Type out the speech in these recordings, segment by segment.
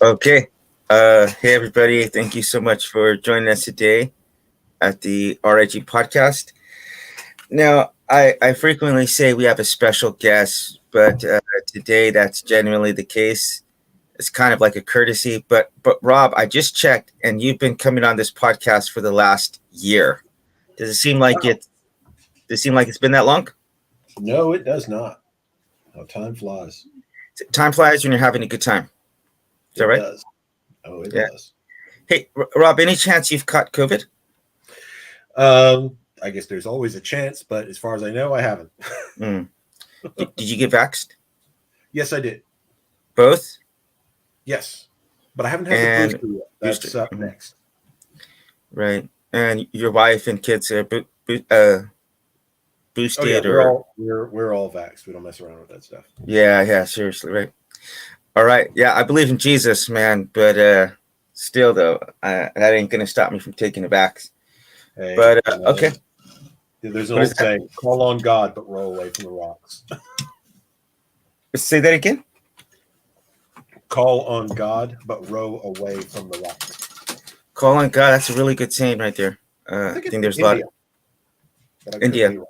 Okay. Hey, everybody. Thank you so much for joining us today at the RIG podcast. Now, I frequently say we have a special guest, but today that's genuinely the case. It's kind of like a courtesy. But Rob, I just checked, and you've been coming on this podcast for the last year. Does it seem like Wow. it's been that long? No, it does not. How time flies. Time flies when you're having a good time. Is that It right? does. Oh, it Yeah. does. Hey, Rob, any chance you've caught COVID? I guess there's always a chance, but as far as I know, I haven't. Mm. Did you get vaxxed? Yes, I did. Both? Yes, but I haven't had And the booster yet. That's booster. up next. Right. And your wife and kids are boosted Oh yeah, or we're all vaxxed. We don't mess around with that stuff. yeah, seriously, right. All right. Yeah, I believe in Jesus, man, but still though, that ain't gonna stop me from taking the vax. Hey, But okay. There's an What is old that? saying: "Call on God, but roll away from the rocks." Say that again. Call on God, but row away from the rocks. Call on God, that's a really good saying right there. I I think think it's there's a India. lot But I of could India. be wrong.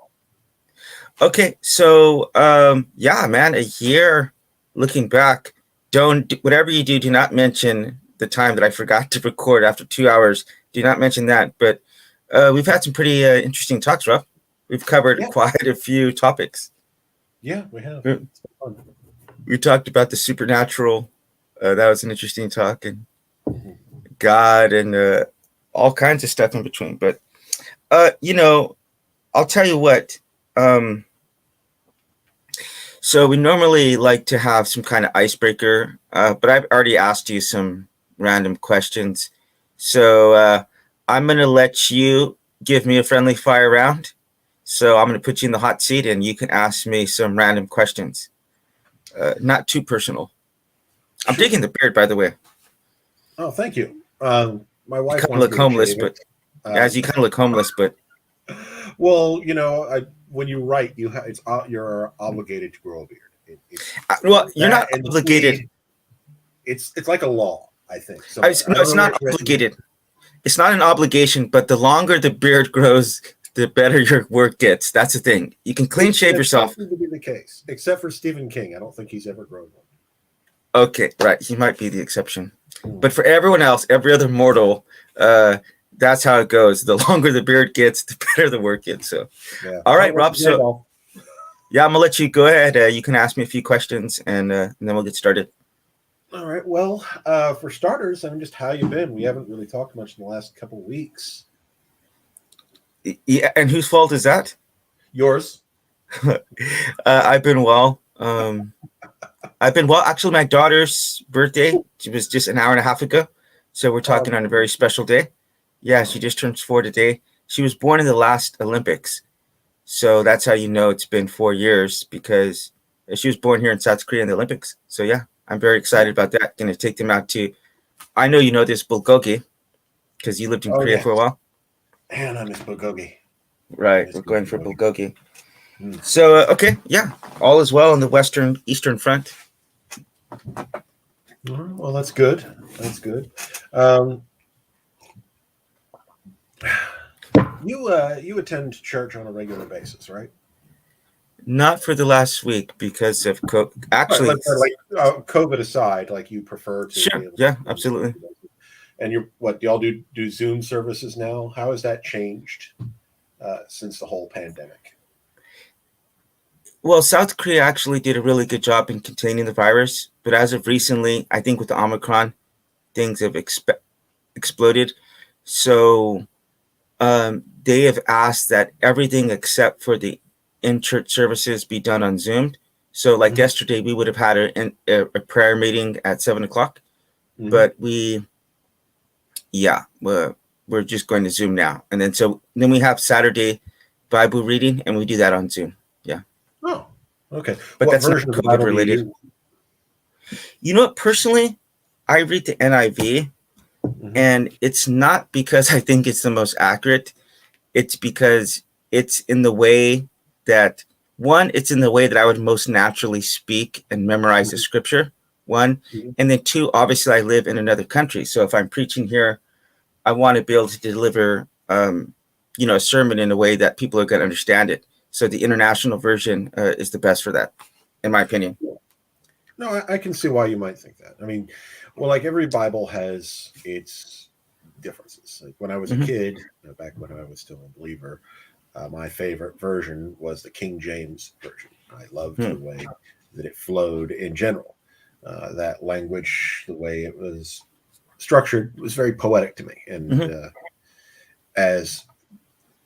Okay, so yeah, man, a year looking back, whatever you do not mention the time that I forgot to record after 2 hours. Do not mention that. But we've had some pretty interesting talks, Rob. We've covered Yeah. quite a few topics. Yeah, we have. We- It's been fun. We talked about the supernatural. That was an interesting talk, and Mhm. God, and all kinds of stuff in between. But I'll tell you what. So we normally like to have some kind of icebreaker, but I've already asked you some random questions. So I'm going to let you give me a friendly fire round. So I'm going to put you in the hot seat and you can ask me some random questions. Not too personal. I'm Sure. digging the beard, by the way. Oh, thank you. My You wife kind of wants look me to homeless, shave but it. as you kind of look homeless, but Well, when you write, you're obligated to grow a beard. well, you're not That and obligated. weed, it's like a law, I think. So No, I it's don't know where not it's written. obligated. It's not an obligation, but the longer the beard grows, the better your work gets. That's the thing. You can clean shave That yourself. seems to be the case, except for Stephen King. I don't think he's ever grown one. Okay, right. He might be the exception. But for everyone else, every other mortal, that's how it goes. The longer the beard gets, the better the work gets. So, Yeah. all right, Not Rob. worth the hair So, ball. yeah, I'm going to let you go ahead. You can ask me a few questions and then we'll get started. All right. Well, for starters, just how you been? We haven't really talked much in the last couple of weeks. Yeah, and whose fault is that? Yours? I've been well. Actually, my daughter's birthday was just an hour and a half ago. So we're talking on a very special day. Yeah, she just turned 4 today. She was born in the last Olympics. So that's how you know it's been 4 years, because she was born here in South Korea in the Olympics. So yeah, I'm very excited about that. Going to take them out to, I know you know this, Bulgogi, because you lived in Korea Yeah. for a while. Man, I miss Bulgogi. Right, we're going for Bulgogi. Mm. So, okay, yeah, all is well on the Eastern Front. Well, that's good. That's good. You attend church on a regular basis, right? Not for the last week because of actually. COVID aside, like you prefer to. Sure. Yeah, absolutely. And do y'all do Zoom services now? How has that changed since the whole pandemic? Well, South Korea actually did a really good job in containing the virus, but as of recently, I think with the Omicron, things have exploded. So they have asked that everything except for the in-church services be done on Zoom. So like yesterday, we would have had a prayer meeting at 7:00, but we're just going to Zoom now. And then we have Saturday Bible reading, and we do that on Zoom. Yeah. Oh, okay. But what that's not version of the COVID Bible related. do you use? You know what? Personally, I read the NIV, and it's not because I think it's the most accurate. It's because it's in the way that I would most naturally speak and memorize the scripture. one. And then two, obviously I live in another country. So if I'm preaching here, I want to be able to deliver, a sermon in a way that people are going to understand it. So the international version is the best for that, in my opinion. No, I can see why you might think that. I mean, well, like every Bible has its differences. Like when I was a kid, back when I was still a believer, my favorite version was the King James version. I loved the way that it flowed in general. That language, the way it was structured, was very poetic to me. And as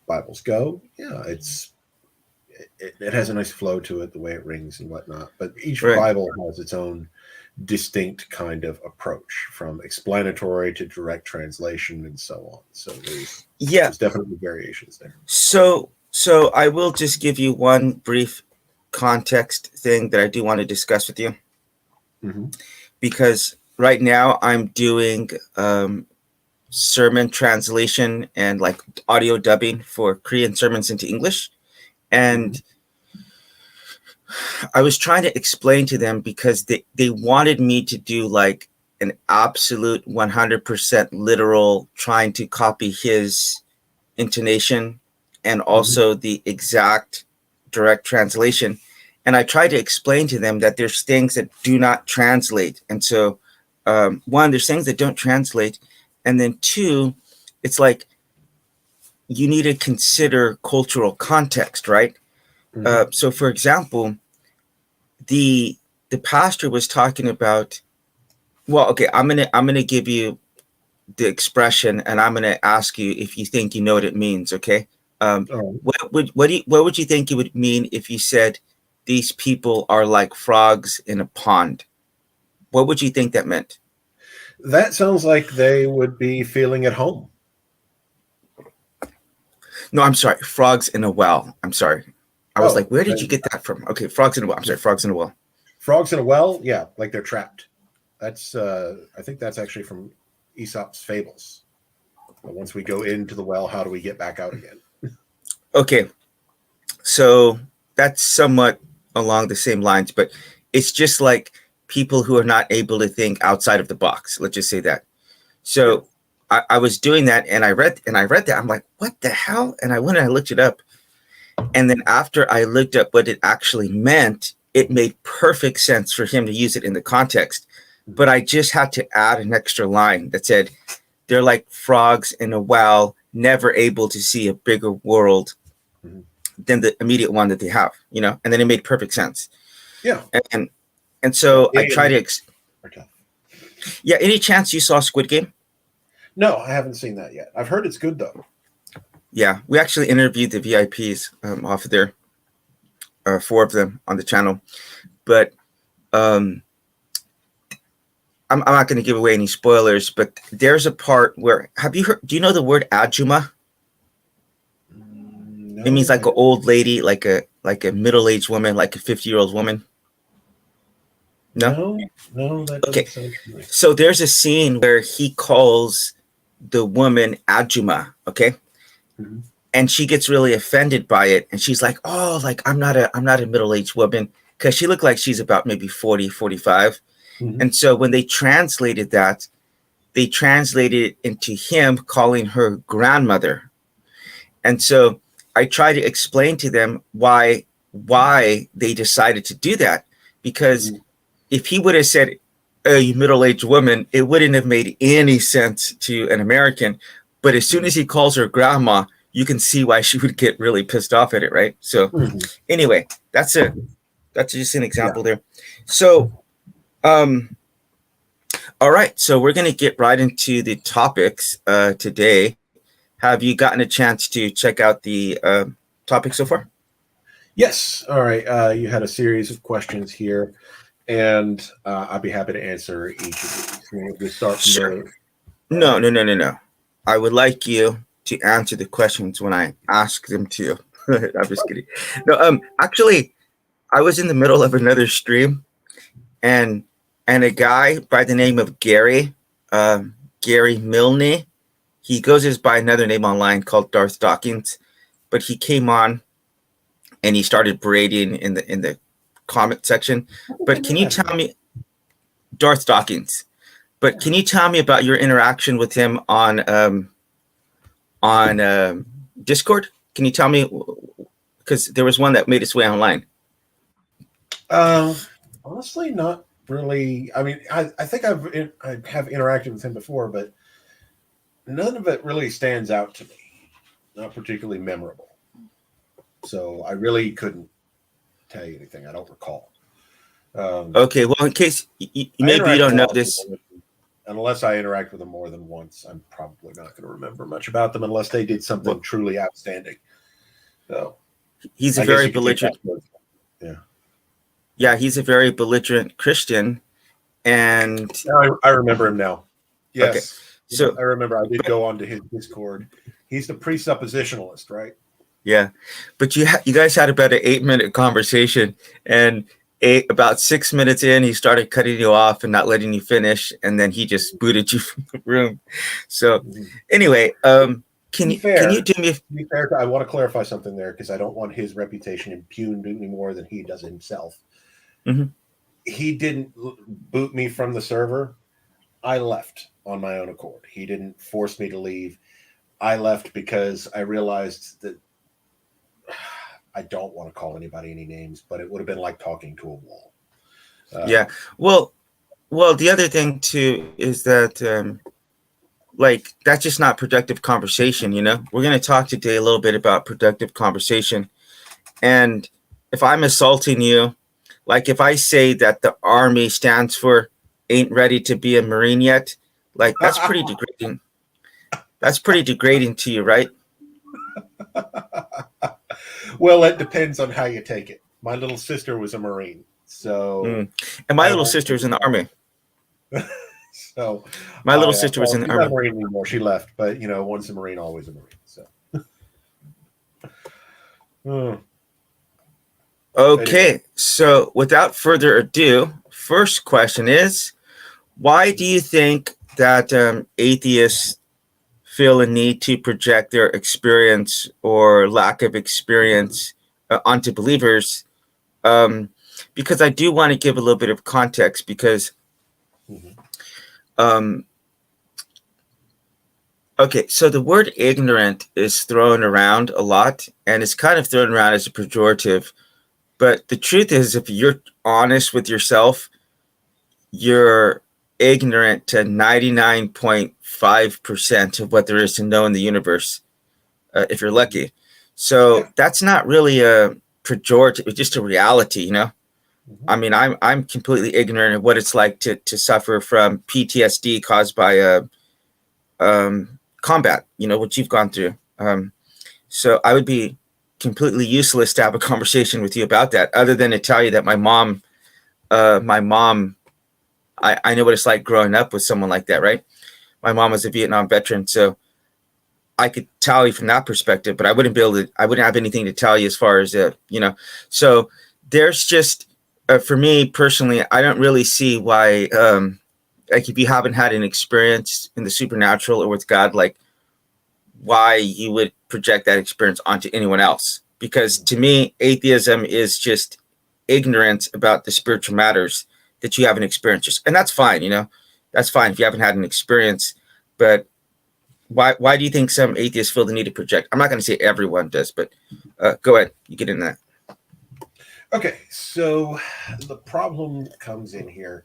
Bibles go, yeah, it has a nice flow to it, the way it rings and whatnot. But each Bible has its own distinct kind of approach, from explanatory to direct translation and so on. So there's definitely variations there. So I will just give you one brief context thing that I do want to discuss with you, because right now I'm doing sermon translation and like audio dubbing for Korean sermons into English. And I was trying to explain to them, because they wanted me to do like an absolute 100% literal, trying to copy his intonation and also the exact direct translation. And I tried to explain to them that there's things that do not translate. And so one, there's things that don't translate. And then two, it's like you need to consider cultural context, right? So for example, the pastor was talking about, well, okay, I'm gonna give you the expression, and I'm gonna ask you if you think you know what it means. Okay, what would you think it would mean if you said these people are like frogs in a pond? What would you think that meant? That sounds like they would be feeling at home. No, I'm sorry, frogs in a well. I'm sorry. I was like, where did you get that from? Okay, frogs in a well. I'm sorry, frogs in a well. Frogs in a well? Yeah, like they're trapped. That's I think that's actually from Aesop's fables. But once we go into the well, how do we get back out again? Okay, so that's somewhat along the same lines, but it's just like people who are not able to think outside of the box. Let's just say that. So I was doing that, and I read that. I'm like, what the hell? And I went and I looked it up. And then after I looked up what it actually meant, it made perfect sense for him to use it in the context. But I just had to add an extra line that said, they're like frogs in a well, never able to see a bigger world than the immediate one that they have, and then it made perfect sense. Yeah. And so I try to, any chance you saw Squid Game? No, I haven't seen that yet. I've heard it's good though. Yeah, we actually interviewed the VIPs off of there, 4 of them on the channel. But I'm not going to give away any spoilers, but there's a part where, do you know the word ajuma? No, it means like an old lady, like a middle-aged woman, like a 50-year-old woman. No, that doesn't sound familiar. So there's a scene where he calls the woman ajuma, okay? And she gets really offended by it, and she's like, oh, like I'm not a middle-aged woman, because she looked like she's about maybe 40, 45. And so when they translated that, they translated it into him calling her grandmother. And so I try to explain to them why they decided to do that, because if he would have said, oh, you middle-aged woman, it wouldn't have made any sense to an American. But as soon as he calls her grandma, you can see why she would get really pissed off at it, right? So anyway, that's just an example there. So all right, so we're going to get right into the topics today. Have you gotten a chance to check out the topics so far? Yes. All right. You had a series of questions here, and I'd be happy to answer each of these. We'll start from No. I would like you to answer the questions when I ask them to you. I'm just kidding. No, actually, I was in the middle of another stream, and a guy by the name of Gary Milne, he goes by another name online called Darth Dawkins, but he came on and he started berating in the comment section. But can you tell me, Darth Dawkins. But can you tell me about your interaction with him on Discord? Can you tell me, because there was one that made its way online? Honestly, not really. I mean, I think I have interacted with him before, but none of it really stands out to me. Not particularly memorable. So I really couldn't tell you anything. I don't recall. Okay, well, in case maybe you don't know this. Unless I interact with them more than once, I'm probably not going to remember much about them unless they did something truly outstanding. So he's a very belligerent. Yeah, he's a very belligerent Christian, and I remember him now. Yes, okay. So I remember. I did go on to his Discord. He's the presuppositionalist, right? Yeah, but you guys had about an 8-minute conversation, and about 6 minutes in, he started cutting you off and not letting you finish, and then he just booted you from the room. So, anyway, can you do me? To be fair, I want to clarify something there because I don't want his reputation impugned any more than he does himself. Mm-hmm. He didn't boot me from the server. I left on my own accord. He didn't force me to leave. I left because I realized that I don't want to call anybody any names, but it would have been like talking to a wall. Yeah. Well, the other thing too is that, like, that's just not productive conversation. You know, we're going to talk today a little bit about productive conversation. And if I'm assaulting you, like if I say that the Army stands for ain't ready to be a Marine yet, like that's pretty degrading. That's pretty degrading to you, right? Well, it depends on how you take it. My little sister was a Marine, so and my little sister was in the Army. So my little sister was in the Army. She's not a Marine anymore. She left, but you know, once a Marine, always a Marine. So. Okay, so without further ado, first question is, why do you think that atheists feel a need to project their experience or lack of experience onto believers? Because I do want to give a little bit of context because, okay, so the word ignorant is thrown around a lot, and it's kind of thrown around as a pejorative. But the truth is, if you're honest with yourself, you're ignorant to 99.5% of what there is to know in the universe, if you're lucky. So that's not really a pejorative, it's just a reality, you know? I mean, I'm completely ignorant of what it's like to suffer from PTSD caused by combat, you know, what you've gone through. So I would be completely useless to have a conversation with you about that, other than to tell you that my mom, I know what it's like growing up with someone like that, right? My mom was a Vietnam veteran, so I could tell you from that perspective, but I wouldn't have anything to tell you as far as, you know, so there's just, for me personally, I don't really see why, like if you haven't had an experience in the supernatural or with God, like why you would project that experience onto anyone else. Because to me, atheism is just ignorance about the spiritual matters that you haven't experienced. And that's fine, you know, that's fine if you haven't had an experience. But why do you think some atheists feel the need to project? I'm not going to say everyone does, but go ahead, you get in that. Okay, so the problem comes in here.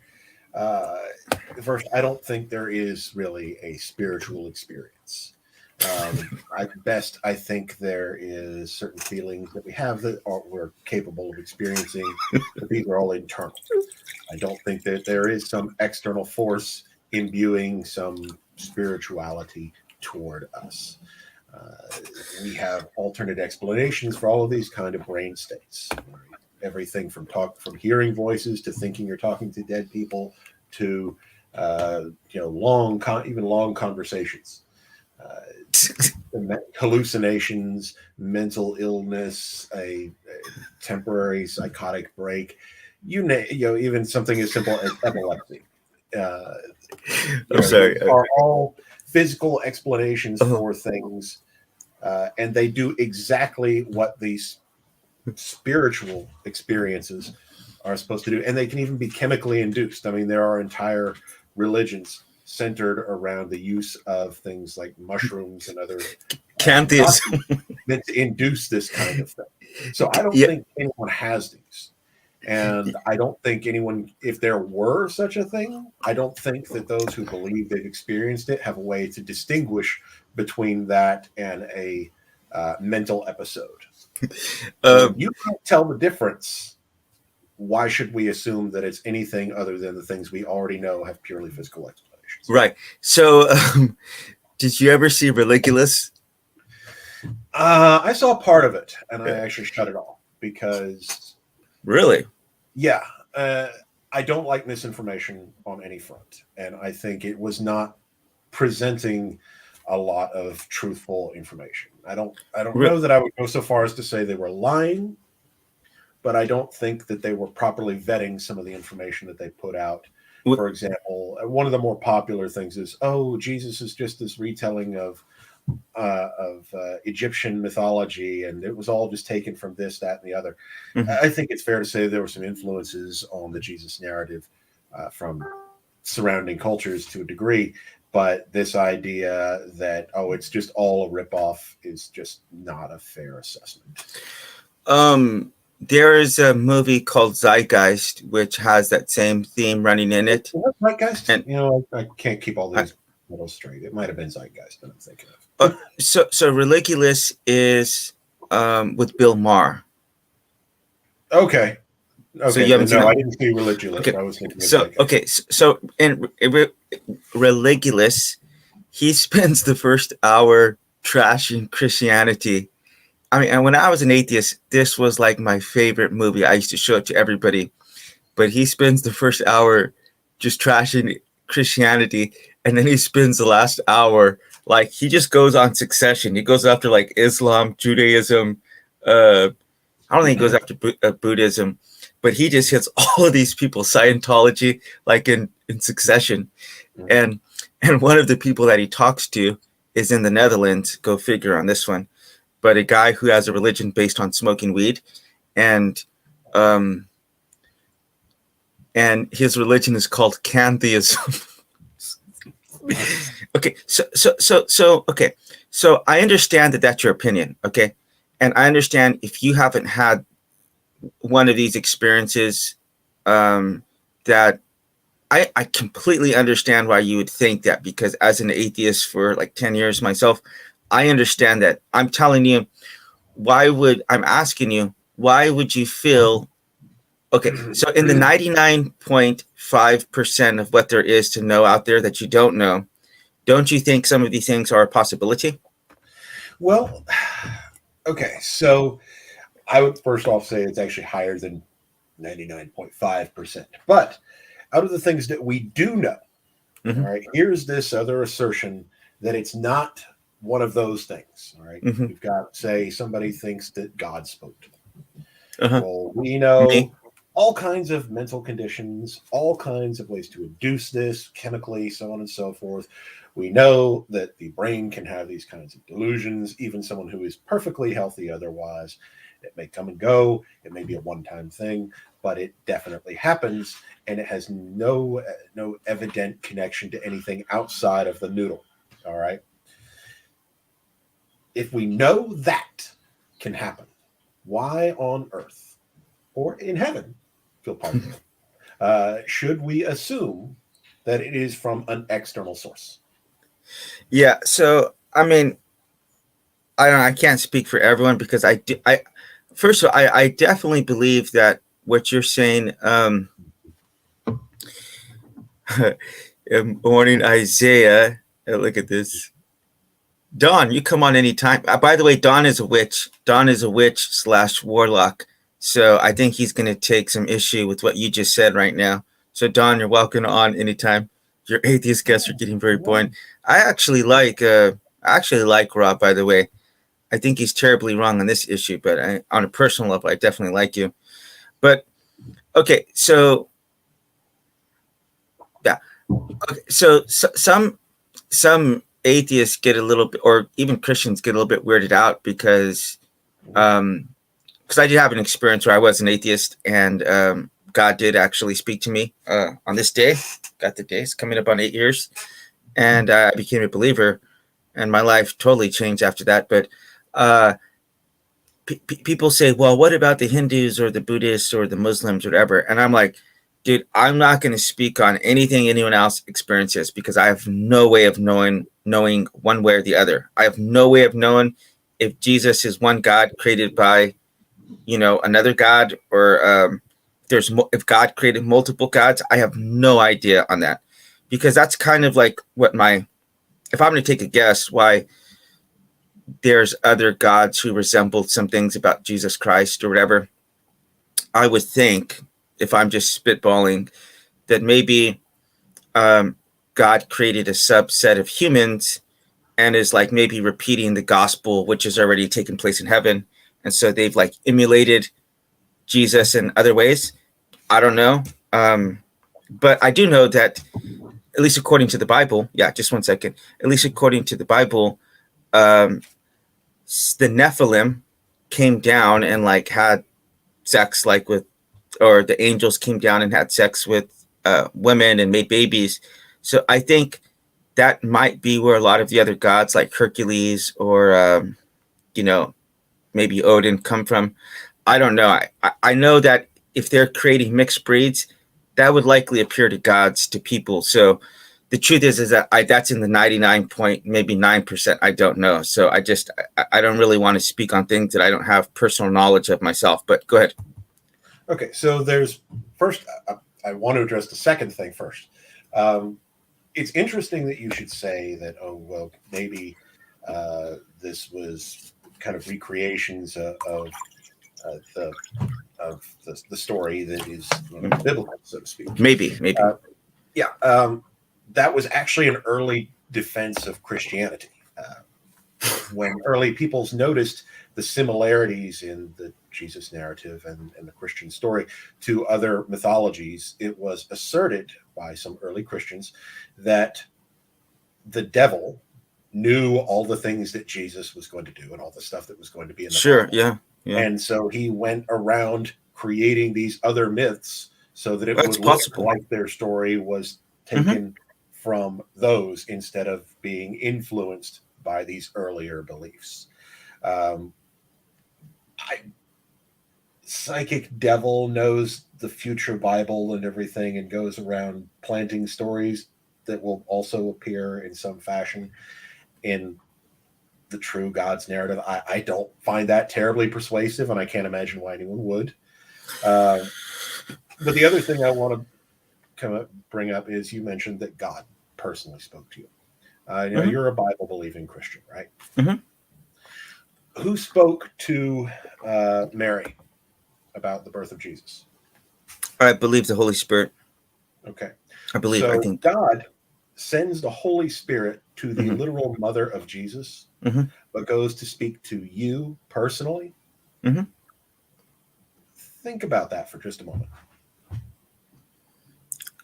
First, I don't think there is really a spiritual experience. At best, I think there is certain feelings that we have that we're capable of experiencing, but these are all internal. I don't think that there is some external force imbuing some spirituality toward us. We have alternate explanations for all of these kind of brain states. Everything from hearing voices to thinking you're talking to dead people to long conversations. Hallucinations, mental illness, a temporary psychotic break, even something as simple as epilepsy. I'm sorry. Are all physical explanations for things, and they do exactly what these spiritual experiences are supposed to do, and they can even be chemically induced. I mean, there are entire religions centered around the use of things like mushrooms and other Cantheism. meant to induce this kind of thing. So I don't Yeah. think anyone has these. And I don't think anyone, if there were such a thing, I don't think that those who believe they've experienced it have a way to distinguish between that and a mental episode. If you can't tell the difference, why should we assume that it's anything other than the things we already know have purely physical explanations? Right. So, did you ever see Religulous? I saw part of it, and I actually shut it off because... Really? Yeah. I don't like misinformation on any front, and I think it was not presenting a lot of truthful information. I don't know that I would go so far as to say they were lying, but I don't think that they were properly vetting some of the information that they put out. For example, one of the more popular things is, oh, Jesus is just this retelling of Egyptian mythology, and it was all just taken from this, that, and the other. I think it's fair to say there were some influences on the Jesus narrative from surrounding cultures to a degree, but this idea that, oh, it's just all a ripoff is just not a fair assessment. There is a movie called Zeitgeist, which has that same theme running in it. Zeitgeist? And, I can't keep all these titles straight. It might have been Zeitgeist that I'm thinking of. So Religulous is with Bill Maher. Okay. So you haven't I didn't see Religulous. Okay. I was thinking of Zeitgeist. So in Religulous, he spends the first hour trashing Christianity. I mean, and when I was an atheist, this was like my favorite movie. I used to show it to everybody. But he spends the first hour just trashing Christianity, and then he spends the last hour, like, he just goes on succession. He goes after, like, Islam, Judaism. I don't think he goes after Buddhism, but he just hits all of these people, Scientology, like in succession. And one of the people that he talks to is in the Netherlands. Go figure on this one. But a guy who has a religion based on smoking weed, and his religion is called Cantheism. Okay, so I understand that that's your opinion, okay, and I understand if you haven't had one of these experiences, that I completely understand why you would think that, because as an atheist for like 10 years myself, I understand that. I'm telling you, I'm asking you, why would you feel, okay, so in the 99.5% of what there is to know out there that you don't know, don't you think some of these things are a possibility? Well, okay, so I would first off say it's actually higher than 99.5%. But out of the things that we do know, all right, here's this other assertion that it's not one of those things. All right. We've got, say, somebody thinks that God spoke to them. Well, we know all kinds of mental conditions, all kinds of ways to induce this chemically, so on and so forth. We know that the brain can have these kinds of delusions, even someone who is perfectly healthy otherwise. It may come and go. It may be a one-time thing, but it definitely happens, and it has no evident connection to anything outside of the noodle. All right. If we know that can happen, why on earth or in heaven, feel part of it, should we assume that it is from an external source? Yeah. So, I mean, I can't speak for everyone, because first of all, I definitely believe that what you're saying, morning, Isaiah, look at this. Dawn, you come on anytime. By the way, Dawn is a witch. Dawn is a witch / warlock. So I think he's going to take some issue with what you just said right now. So Dawn, you're welcome on anytime. Your atheist guests are getting very boring. I actually like Rob, by the way. I think he's terribly wrong on this issue, but on a personal level, I definitely like you. But okay, so yeah, okay, so some atheists get a little bit, or even Christians get a little bit weirded out, because I did have an experience where I was an atheist, and God did actually speak to me on this day. Got the day. It's coming up on 8 years. And I became a believer. And my life totally changed after that. But people say, well, what about the Hindus or the Buddhists or the Muslims or whatever? And I'm like, dude, I'm not going to speak on anything anyone else experiences because I have no way of knowing one way or the other. I have no way of knowing if Jesus is one God created by, another God, or if God created multiple gods. I have no idea on that, because that's kind of like if I'm going to take a guess why there's other gods who resemble some things about Jesus Christ or whatever, I would think, if I'm just spitballing, that maybe God created a subset of humans and is like maybe repeating the gospel, which has already taken place in heaven. And so they've like emulated Jesus in other ways. I don't know. But I do know that, at least according to the Bible, just 1 second, at least according to the Bible, the Nephilim came down and like had sex or the angels came down and had sex with women and made babies. So I think that might be where a lot of the other gods like Hercules or, maybe Odin come from. I don't know. I know that if they're creating mixed breeds, that would likely appear to gods to people. So the truth is that that's in the 99.9%. I don't know. So I don't really want to speak on things that I don't have personal knowledge of myself, but go ahead. Okay. So first, I want to address the second thing first. It's interesting that you should say that, maybe this was kind of recreations of the story that is biblical, so to speak. Maybe. That was actually an early defense of Christianity. When early peoples noticed the similarities in the Jesus narrative and the Christian story to other mythologies, it was asserted by some early Christians that the devil knew all the things that Jesus was going to do and all the stuff that was going to be in the Bible. Yeah. And so he went around creating these other myths so that it would look like their story was taken from those instead of being influenced by these earlier beliefs. Psychic devil knows the future Bible and everything and goes around planting stories that will also appear in some fashion in the true God's narrative. I don't find that terribly persuasive, and I can't imagine why anyone would. But the other thing I want to bring up is you mentioned that God personally spoke to you. You're a Bible-believing Christian, right? Who spoke to Mary about the birth of Jesus? I believe the Holy Spirit. Okay. I think God sends the Holy Spirit to the literal mother of Jesus, but goes to speak to you personally. Think about that for just a moment.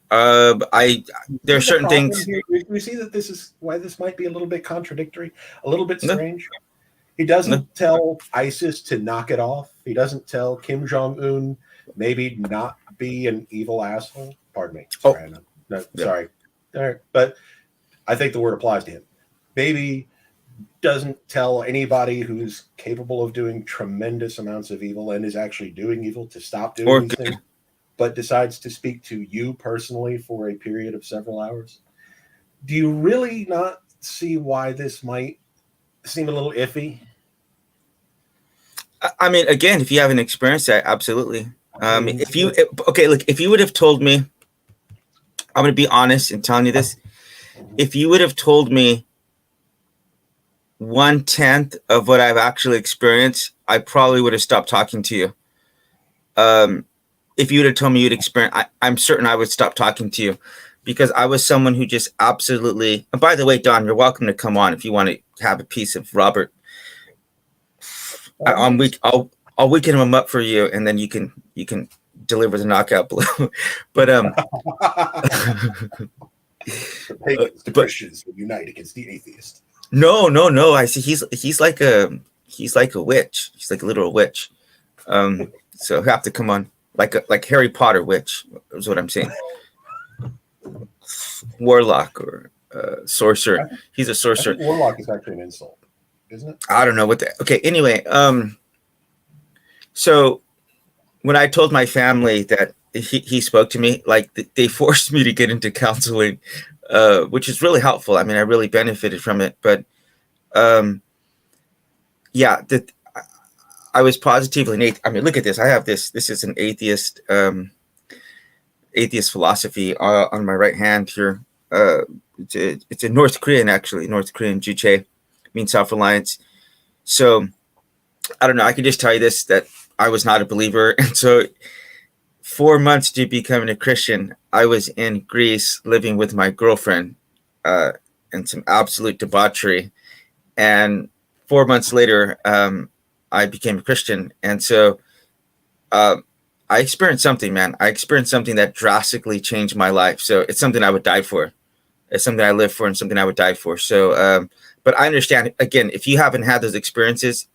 There are certain things. You see that this is why this might be a little bit contradictory, a little bit strange. He doesn't tell ISIS to knock it off. He doesn't tell Kim Jong-un maybe not be an evil asshole. Pardon me. Sorry. Sorry. All right. But I think the word applies to him. Maybe doesn't tell anybody who's capable of doing tremendous amounts of evil and is actually doing evil to stop doing these things, but decides to speak to you personally for a period of several hours. Do you really not see why this might seem a little iffy? I mean, again, if you haven't experienced that, absolutely. If you would have told me, I'm going to be honest in telling you this. If you would have told me 1/10 of what I've actually experienced, I probably would have stopped talking to you. If you would have told me you'd experience, I'm certain I would stop talking to you, because I was someone who just absolutely. And by the way, Don, you're welcome to come on if you want to have a piece of Robert. I'll weaken him up for you, and then you can deliver the knockout blow. But the pagans, the Christians will unite against the atheist. No. I see. He's like a witch. He's like a literal witch. So he'll have to come on like Harry Potter witch is what I'm saying. Warlock or sorcerer. He's a I sorcerer. think warlock is actually an insult, isn't it? I don't know what the. Okay. Anyway, so when I told my family that he spoke to me, like they forced me to get into counseling, which is really helpful. I mean, I really benefited from it. But yeah, I was positively. I mean, look at this. I have this. This is an atheist atheist philosophy on my right hand here. It's a North Korean, actually, North Korean Juche, means self-reliance. So I don't know. I can just tell you this, that I was not a believer. And so 4 months to becoming a Christian, I was in Greece living with my girlfriend and some absolute debauchery. And 4 months later, I became a Christian. And so I experienced something, man. I experienced something that drastically changed my life. So it's something I would die for. It's something I live for and something I would die for. So, but I understand, again, if you haven't had those experiences,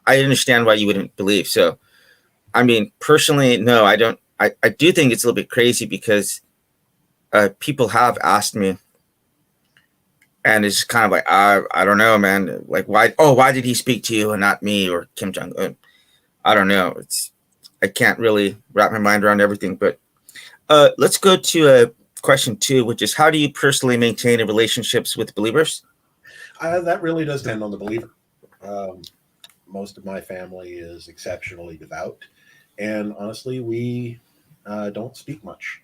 I understand why you wouldn't believe. So, I mean, personally, no, I don't. I do think it's a little bit crazy because people have asked me, and it's kind of like, I don't know, man. Like, why did he speak to you and not me or Kim Jong-un? I don't know. I can't really wrap my mind around everything. But let's go to question 2, which is, how do you personally maintain relationships with believers? That really does depend on the believer. Most of my family is exceptionally devout, and honestly, we don't speak much.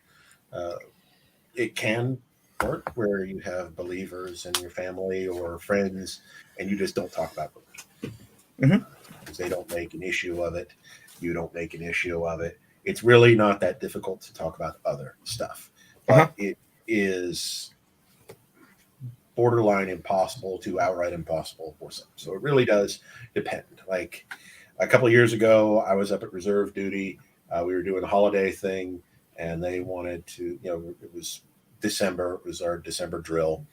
It can work where you have believers in your family or friends, and you just don't talk about religion because they don't make an issue of it. You don't make an issue of it. It's really not that difficult to talk about other stuff, but it is borderline impossible to outright impossible for some. So it really does depend. Like a couple of years ago, I was up at reserve duty. We were doing a holiday thing, and they wanted to, it was December. It was our December drill,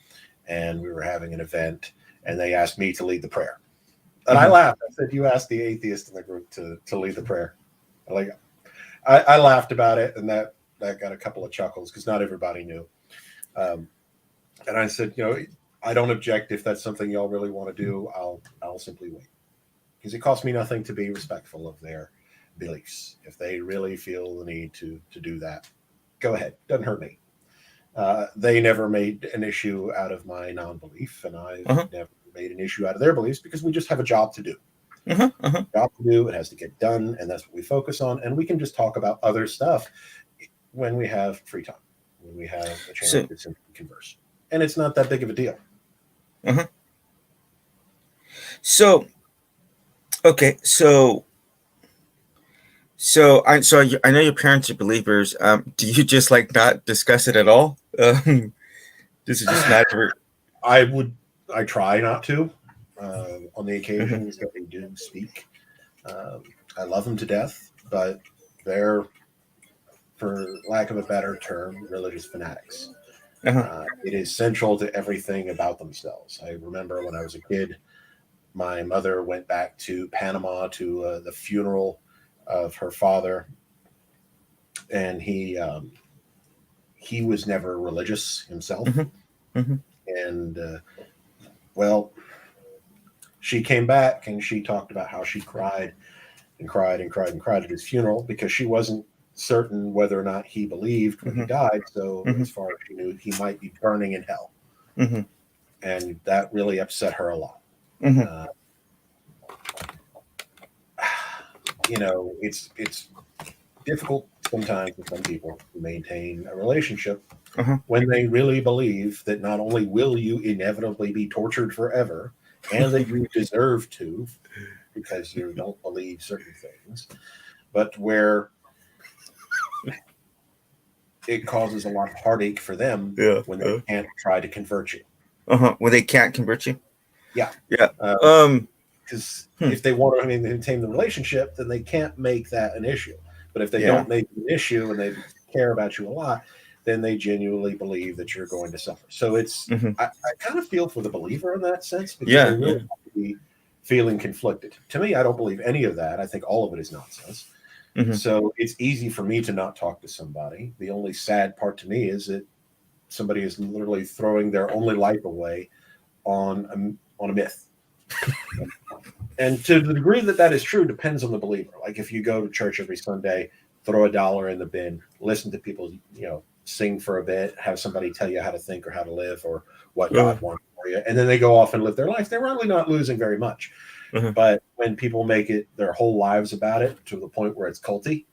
and we were having an event, and they asked me to lead the prayer. And I laughed. I said, "You asked the atheist in the group to lead the prayer." I laughed about it, and that got a couple of chuckles because not everybody knew. And I said, I don't object if that's something y'all really want to do. I'll simply wait, because it costs me nothing to be respectful of their beliefs. If they really feel the need to do that, go ahead. Doesn't hurt me. They never made an issue out of my non-belief, and I've never made an issue out of their beliefs, because we just have a job to do. Job to do. It has to get done, and that's what we focus on. And we can just talk about other stuff when we have free time, when we have a chance to simply converse. And it's not that big of a deal. So, okay, so I know your parents are believers. Do you just like not discuss it at all? This is just not. I try not to. On the occasions that they do speak, I love them to death, but they're, for lack of a better term, religious fanatics. It is central to everything about themselves. I remember when I was a kid, my mother went back to Panama to the funeral of her father, and he was never religious himself. And well, she came back and she talked about how she cried and cried and cried and cried at his funeral, because she wasn't certain whether or not he believed when he died. So as far as she knew, he might be burning in hell. And that really upset her a lot. It's difficult sometimes for some people to maintain a relationship when they really believe that not only will you inevitably be tortured forever, and that you deserve to, because you don't believe certain things, but where it causes a lot of heartache for them when they can't try to convert you. When they can't convert you? Yeah. Because if they want to maintain the relationship, then they can't make that an issue. But if they don't make it an issue and they care about you a lot, then they genuinely believe that you're going to suffer. So it's I kind of feel for the believer in that sense, because they really have to be feeling conflicted. To me, I don't believe any of that. I think all of it is nonsense. Mm-hmm. So it's easy for me to not talk to somebody. The only sad part to me is that somebody is literally throwing their only life away on a myth. And to the degree that that is true depends on the believer. Like if you go to church every Sunday, throw a dollar in the bin, listen to people, sing for a bit, have somebody tell you how to think or how to live or what God wants for you, and then they go off and live their life, they're really not losing very much. Mm-hmm. But when people make it their whole lives about it to the point where it's culty,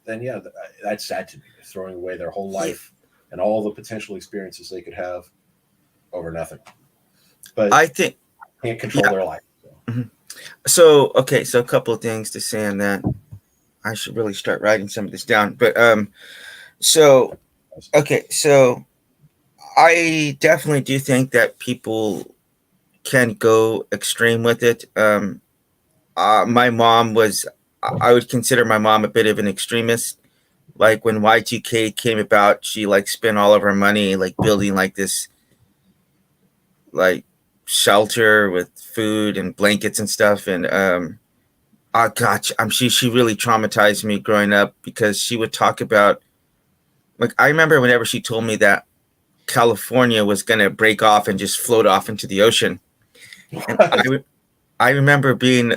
then yeah, that's sad to me. They're throwing away their whole life and all the potential experiences they could have over nothing. But I think can't control their life. So. Mm-hmm. So a couple of things to say on that. I should really start writing some of this down. But so I definitely do think that people can go extreme with it. My mom I would consider my mom a bit of an extremist. Like when Y2K came about, she like spent all of her money like building like this like shelter with food and blankets and stuff. And oh gosh, she really traumatized me growing up because she would talk about, like, I remember whenever she told me that California was going to break off and just float off into the ocean. And I remember being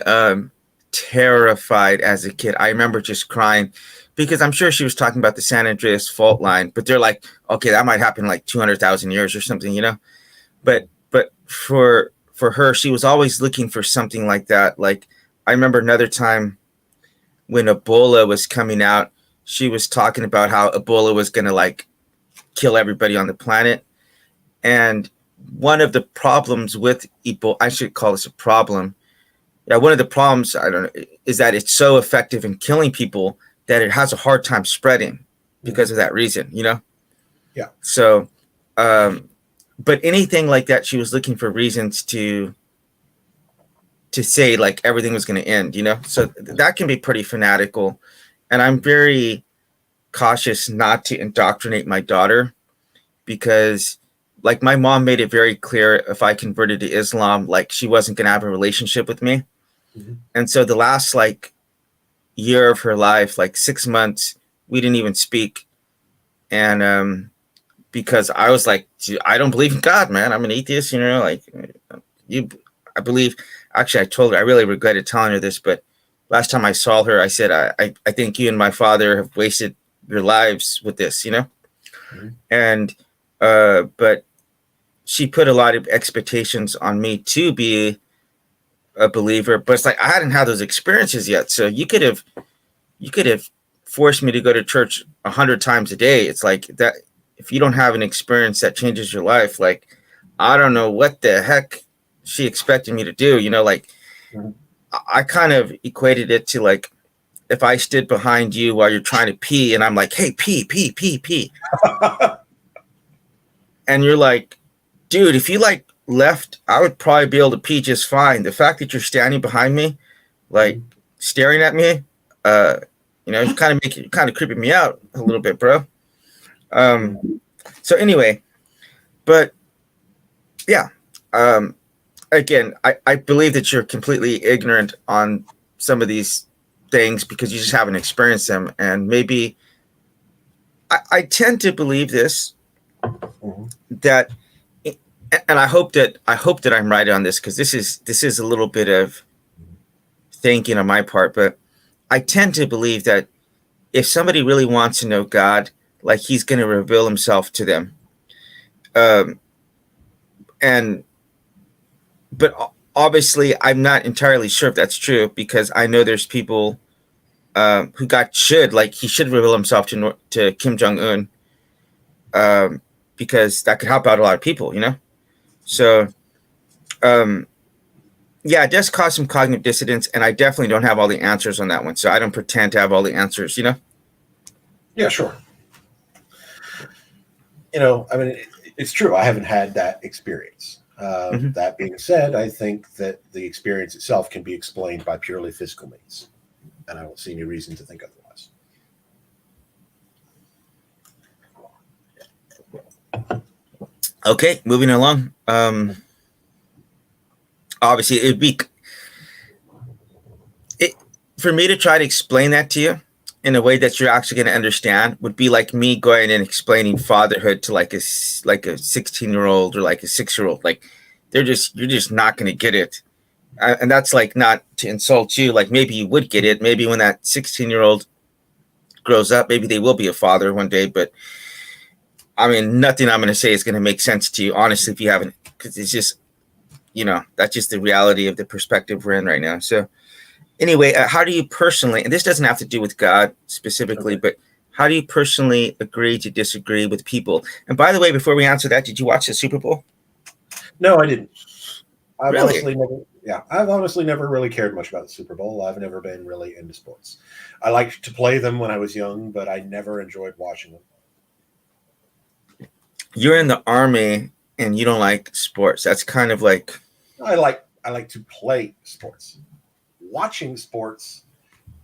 terrified as a kid. I remember just crying because I'm sure she was talking about the San Andreas fault line, but they're like, okay, that might happen in like 200,000 years or something, you know? But for her, she was always looking for something like that. Like I remember another time when Ebola was coming out, she was talking about how Ebola was going to like kill everybody on the planet. And one of the problems with Ebola, I should call this a problem. Yeah, one of the problems, I don't know, is that it's so effective in killing people that it has a hard time spreading because of that reason, you know? Yeah. So, but anything like that, she was looking for reasons to say like everything was going to end, you know? So that can be pretty fanatical. And I'm very cautious not to indoctrinate my daughter because like my mom made it very clear if I converted to Islam, like she wasn't going to have a relationship with me. Mm-hmm. And so the last like year of her life, like 6 months, we didn't even speak. And because I was like, I don't believe in God, man. I'm an atheist, you know, like I believe, actually, I told her, I really regretted telling her this, but last time I saw her, I said, I think you and my father have wasted your lives with this, you know? Mm-hmm. And, but she put a lot of expectations on me to be a believer, but it's like, I hadn't had those experiences yet. So you could have forced me to go to church 100 times a day. It's like that. If you don't have an experience that changes your life, like, I don't know what the heck she expected me to do, you know, like mm-hmm. I kind of equated it to like, if I stood behind you while you're trying to pee and I'm like, hey, pee. And you're like, dude, if you like left, I would probably be able to pee just fine. The fact that you're standing behind me, like staring at me, you know, it's kind of creeping me out a little bit, bro. So anyway, but yeah, again, I believe that you're completely ignorant on some of these things because you just haven't experienced them. And maybe I tend to believe this, that, and I hope that I'm right on this, because this is a little bit of thinking on my part, but I tend to believe that if somebody really wants to know God, like he's going to reveal himself to them. But obviously I'm not entirely sure if that's true, because I know there's people who he should reveal himself to Kim Jong-un, because that could help out a lot of people, you know? So, yeah, it does cause some cognitive dissonance, and I definitely don't have all the answers on that one. So I don't pretend to have all the answers, you know? Yeah, sure. You know, I mean, it's true. I haven't had that experience. That being said, I think that the experience itself can be explained by purely physical means, and I don't see any reason to think otherwise. Okay, moving along. Obviously, for me to try to explain that to you, in a way that you're actually going to understand would be like me going and explaining fatherhood to like a 16-year-old or like a 6-year-old. Like you're just not going to get it. And that's like not to insult you. Like maybe you would get it. Maybe when that 16-year-old grows up, maybe they will be a father one day. But I mean, nothing I'm going to say is going to make sense to you, honestly, if you haven't, because it's just, that's just the reality of the perspective we're in right now. So anyway, how do you personally, and this doesn't have to do with God specifically, okay, but how do you personally agree to disagree with people? And by the way, before we answer that, did you watch the Super Bowl? No, I didn't. Really? I've honestly never really cared much about the Super Bowl. I've never been really into sports. I liked to play them when I was young, but I never enjoyed watching them. You're in the Army and you don't like sports. That's kind of like... I like to play sports. Watching sports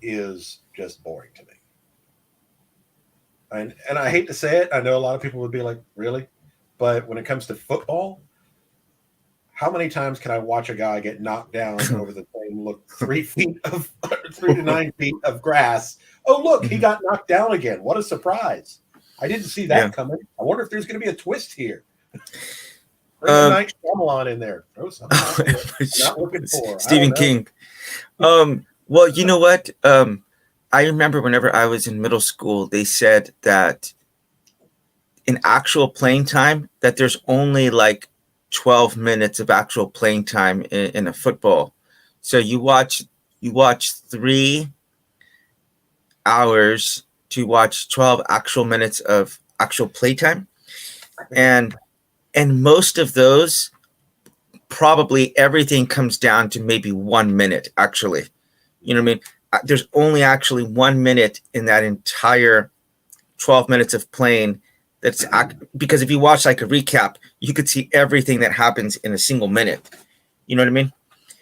is just boring to me. And I hate to say it. I know a lot of people would be like, really? But when it comes to football, how many times can I watch a guy get knocked down over the thing, look 3 to 9 feet of grass? Oh, look, he got knocked down again. What a surprise. I didn't see that coming. I wonder if there's going to be a twist here. Bring a Night Shyamalan in there. Throw something out there. I'm not looking for Stephen King. Well, you know what? I remember whenever I was in middle school, they said that in actual playing time, that there's only like 12 minutes of actual playing time in a football. So you watch 3 hours to watch 12 actual minutes of actual playtime. And most of those, probably everything comes down to maybe 1 minute, actually. You know what I mean? There's only actually 1 minute in that entire 12 minutes of playing. That's because if you watch like a recap, you could see everything that happens in a single minute. You know what I mean?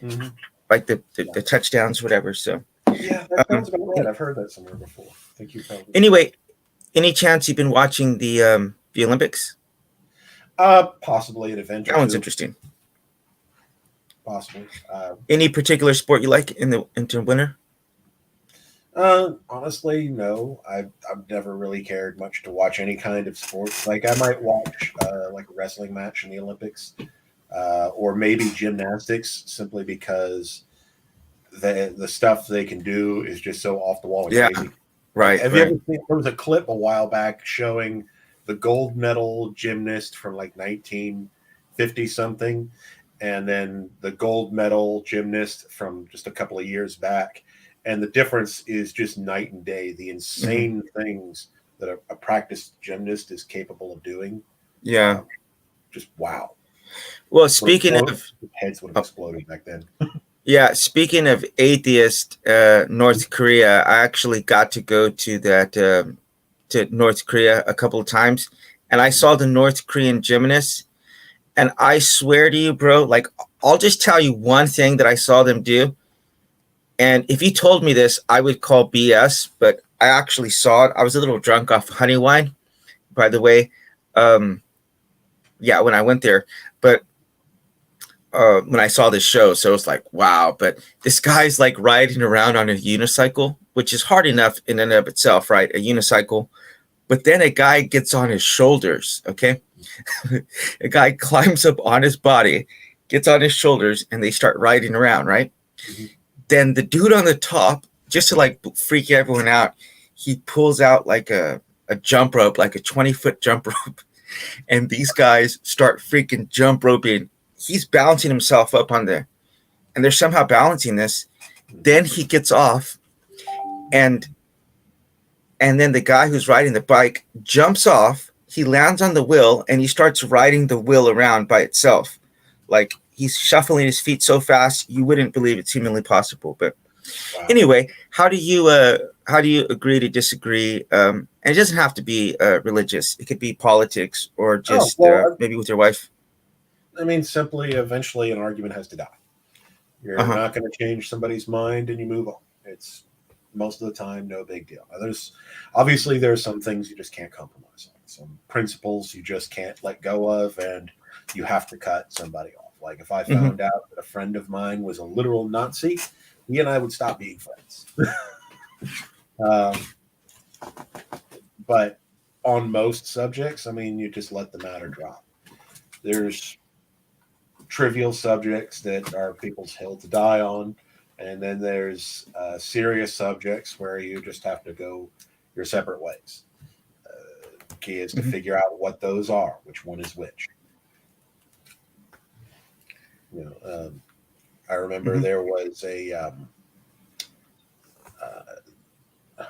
Mm-hmm. Like the touchdowns, whatever. So yeah, that sounds about right. I've heard that somewhere before. I think you probably. Anyway, any chance you've been watching the Olympics? Possibly an event. That one's interesting. Possibly. Any particular sport you like in the winter? Honestly, no. I've never really cared much to watch any kind of sports. Like I might watch like a wrestling match in the Olympics, or maybe gymnastics, simply because the stuff they can do is just so off the wall and crazy. Right. Have you ever seen? There was a clip a while back showing the gold medal gymnast from like 1950 something, and then the gold medal gymnast from just a couple of years back. And the difference is just night and day. The insane things that a practiced gymnast is capable of doing. Yeah. Just wow. Well, speaking of... Heads would have exploded back then. Yeah. Speaking of atheist, North Korea, I actually got to go to that, to North Korea a couple of times. And I saw the North Korean gymnasts. And I swear to you, bro, like, I'll just tell you one thing that I saw them do. And if you told me this, I would call BS, but I actually saw it. I was a little drunk off honey wine, by the way. When I went there, but when I saw this show, so it's like, wow. But this guy's like riding around on a unicycle, which is hard enough in and of itself, right? A unicycle. But then a guy gets on his shoulders, okay? A guy climbs up on his body, gets on his shoulders, and they start riding around, right? Mm-hmm. Then the dude on the top, just to like freak everyone out, he pulls out like a jump rope, like a 20-foot jump rope. And these guys start freaking jump roping. He's balancing himself up on there. And they're somehow balancing this. Then he gets off. And then the guy who's riding the bike jumps off. He lands on the wheel and he starts riding the wheel around by itself. Like, he's shuffling his feet so fast you wouldn't believe it's humanly possible. But anyway, how do you agree to disagree? And it doesn't have to be religious. It could be politics or just maybe with your wife. I mean, simply, eventually, an argument has to die. You're not going to change somebody's mind, and you move on. It's most of the time no big deal. Now, there's some things you just can't compromise on. Some principles you just can't let go of, and you have to cut somebody off. Like if I found out that a friend of mine was a literal Nazi, he and I would stop being friends. But on most subjects, I mean, you just let the matter drop. There's trivial subjects that are people's hill to die on, and then there's serious subjects where you just have to go your separate ways. The key is to figure out what those are, which one is which. I remember there was a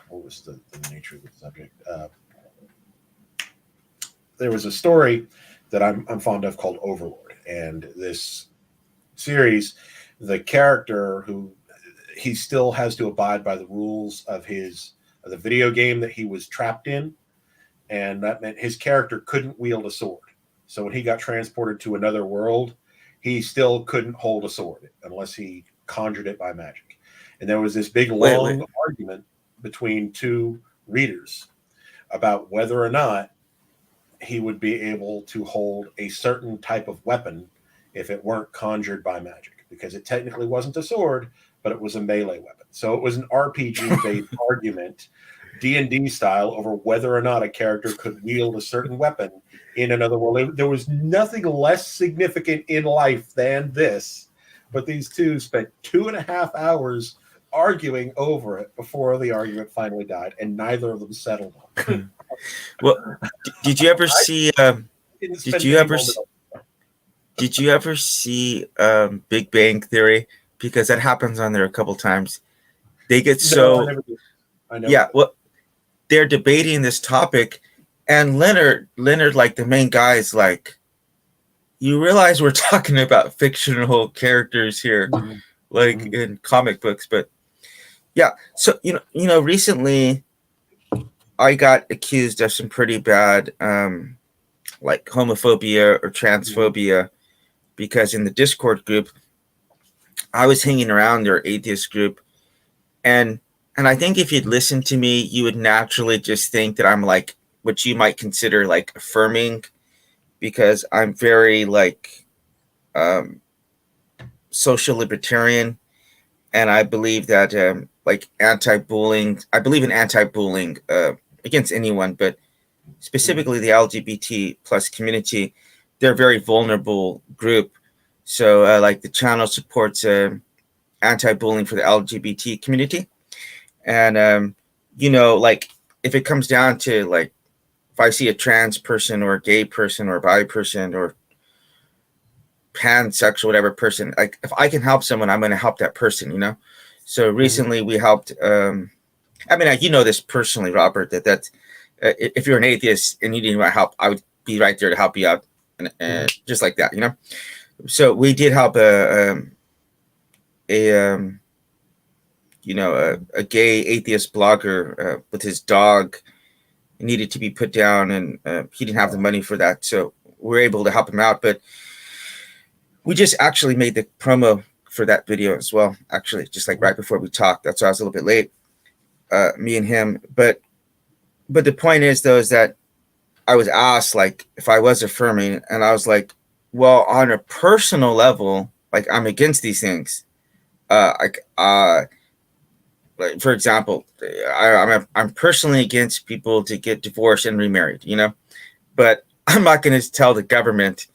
what was the nature of the subject? There was a story that I'm fond of called Overlord, and this series, the character who he still has to abide by the rules of the video game that he was trapped in, and that meant his character couldn't wield a sword. So when he got transported to another world, he still couldn't hold a sword unless he conjured it by magic. And there was this big long argument between two readers about whether or not he would be able to hold a certain type of weapon if it weren't conjured by magic, because it technically wasn't a sword, but it was a melee weapon. So it was an RPG-based argument, D&D style, over whether or not a character could wield a certain weapon in another world. There was nothing less significant in life than this, but these two spent 2.5 hours arguing over it before the argument finally died, and neither of them settled on it. Well, did you ever see? Did you ever see Big Bang Theory? Because that happens on there a couple times. They get so I know. Yeah. Well, they're debating this topic, and Leonard, like the main guy, is like, "You realize we're talking about fictional characters here, like in comic books." But yeah, so recently I got accused of some pretty bad, like homophobia or transphobia, because in the Discord group, I was hanging around their atheist group, and I think if you'd listen to me, you would naturally just think that I'm like what you might consider like affirming, because I'm very like social libertarian, and I believe that like anti-bullying. I believe in anti-bullying against anyone, but specifically the LGBT plus community. They're a very vulnerable group. So like the channel supports anti-bullying for the LGBT community. And, like if it comes down to like, if I see a trans person or a gay person or a bi person or pansexual, whatever person, like if I can help someone, I'm going to help that person. So recently we helped, I mean, this personally, Robert, that's if you're an atheist and you need help, I would be right there to help you out, and just like that. So we did help a gay atheist blogger with his dog. He needed to be put down, and he didn't have the money for that, so we're able to help him out. But we just actually made the promo for that video as well, actually, just like right before we talked. That's why I was a little bit late, me and him. But the point is, though, is that I was asked like if I was affirming, and I was like, well, on a personal level, like I'm against these things. Like for example, I'm personally against people to get divorced and remarried, but I'm not going to tell the government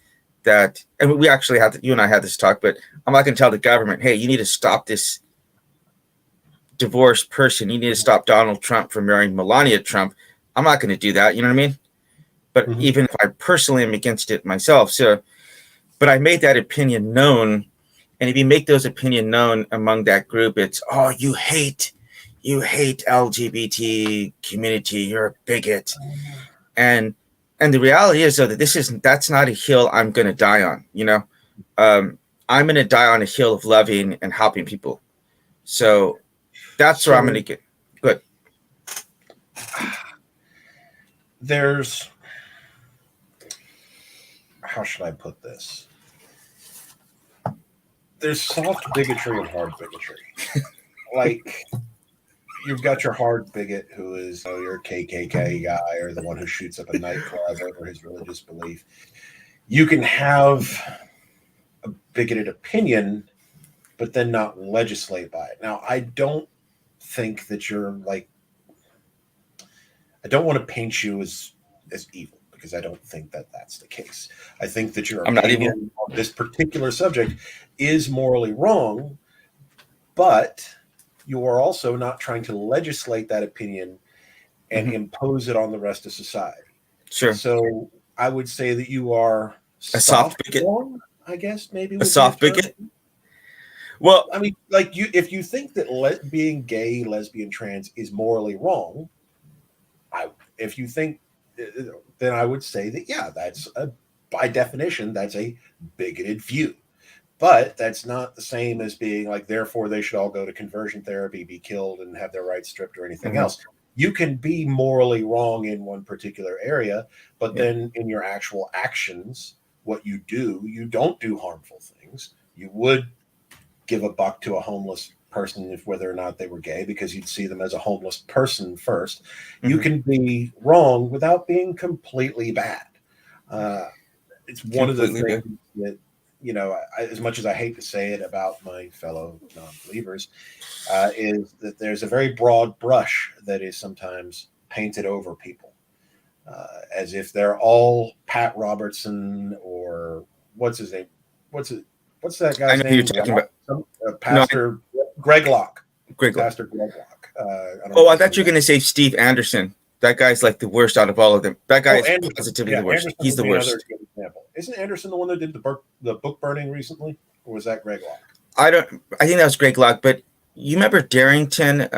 that, and we actually you and I had this talk, but I'm not going to tell the government, hey, you need to stop this divorced person. You need to stop Donald Trump from marrying Melania Trump. I'm not going to do that. You know what I mean? But even if I personally am against it myself. But I made that opinion known. And if you make those opinion known among that group, it's, oh, you hate LGBT community. You're a bigot. And the reality is, though, that that's not a hill I'm going to die on. I'm going to die on a hill of loving and helping people. So that's where I'm going to get. Good. There's, how should I put this? There's soft bigotry and hard bigotry. Like, you've got your hard bigot who is your KKK guy or the one who shoots up a nightclub over his religious belief. You can have a bigoted opinion, but then not legislate by it. Now, I don't think that you're like, I don't want to paint you as evil, because I don't think that that's the case. I think that your I'm not evil. opinion on this particular subject is morally wrong, but you are also not trying to legislate that opinion and impose it on the rest of society. Sure. So I would say that you are a soft bigot. Wrong, I guess maybe a soft bigot. Well, I mean, like if you think that being gay, lesbian, trans is morally wrong, if you think, then I would say that, yeah, that's by definition, that's a bigoted view. But that's not the same as being like, therefore they should all go to conversion therapy, be killed, and have their rights stripped or anything else. You can be morally wrong in one particular area, but then in your actual actions, what you do, you don't do harmful things. You would give a buck to a homeless person, if whether or not they were gay, because you'd see them as a homeless person first. You can be wrong without being completely bad. It's one of the things that, you know, as much as I hate to say it about my fellow non-believers, is that there's a very broad brush that is sometimes painted over people, as if they're all Pat Robertson or what's his name? What's that guy's name? You're talking about Pastor Greg Locke. Pastor Greg Locke. I thought you were going to say Steve Anderson. That guy's like the worst out of all of them. That guy is positively the worst. Anderson, he's the worst. Isn't Anderson the one that did the book burning recently, or was that Greg Locke? I think that was Greg Locke. But you remember Darrington?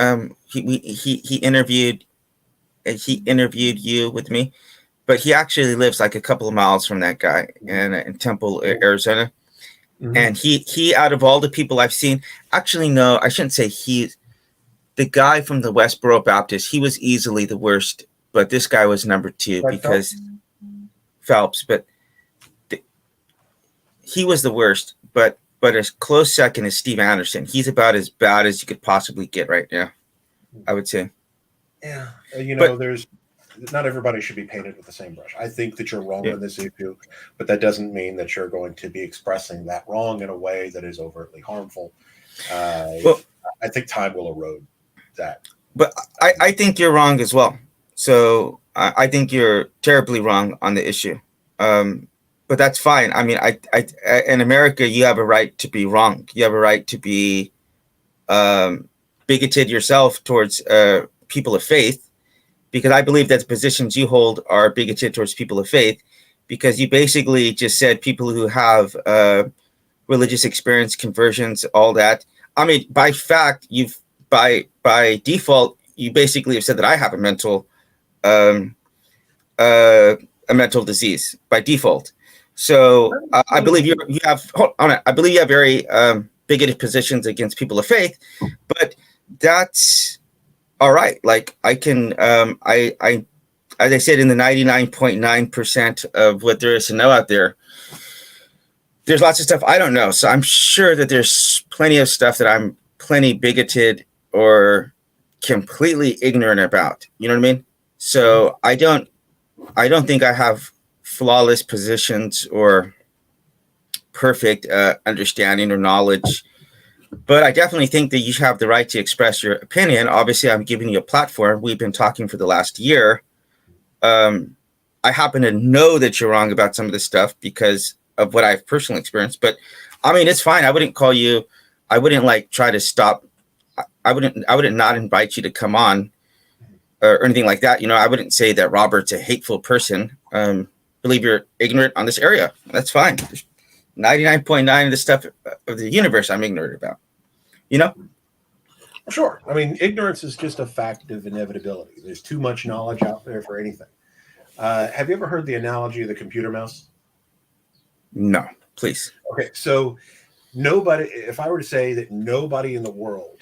He interviewed you with me, but he actually lives like a couple of miles from that guy in Temple, Arizona. And he out of all the people I've seen, actually, no, I shouldn't say he. The guy from the Westboro Baptist, he was easily the worst, but this guy was number 2 because Phelps. But he was the worst. But a close second is Steve Anderson. He's about as bad as you could possibly get right now, I would say. Yeah, there's not everybody should be painted with the same brush. I think that you're wrong on this issue, but that doesn't mean that you're going to be expressing that wrong in a way that is overtly harmful. I think time will erode that. But I think you're wrong as well. So I think you're terribly wrong on the issue. But that's fine. I mean, I in America, you have a right to be wrong. You have a right to be bigoted yourself towards people of faith, because I believe that the positions you hold are bigoted towards people of faith, because you basically just said people who have religious experience, conversions, all that. I mean, by fact, by default, you basically have said that I have a mental disease by default. So I believe you have. Hold on, I believe you have very bigoted positions against people of faith, but that's all right. Like I can, I as I said, in the 99.9% of what there is to know out there, there's lots of stuff I don't know. So I'm sure that there's plenty of stuff that I'm plenty bigoted or completely ignorant about. You know what I mean? So I don't think I have flawless positions or perfect understanding or knowledge, but I definitely think that you have the right to express your opinion. Obviously, I'm giving you a platform. We've been talking for the last year. I happen to know that you're wrong about some of this stuff because of what I've personally experienced, but I mean, it's fine. I wouldn't like try to stop. I wouldn't not invite you to come on or anything like that. You know, I wouldn't say that Robert's a hateful person. Believe you're ignorant on this area. That's fine. 99.9% of the stuff of the universe I'm ignorant about. You know? Sure. I mean, ignorance is just a fact of inevitability. There's too much knowledge out there for anything. Have you ever heard the analogy of the computer mouse? No, please. Okay, so if I were to say that nobody in the world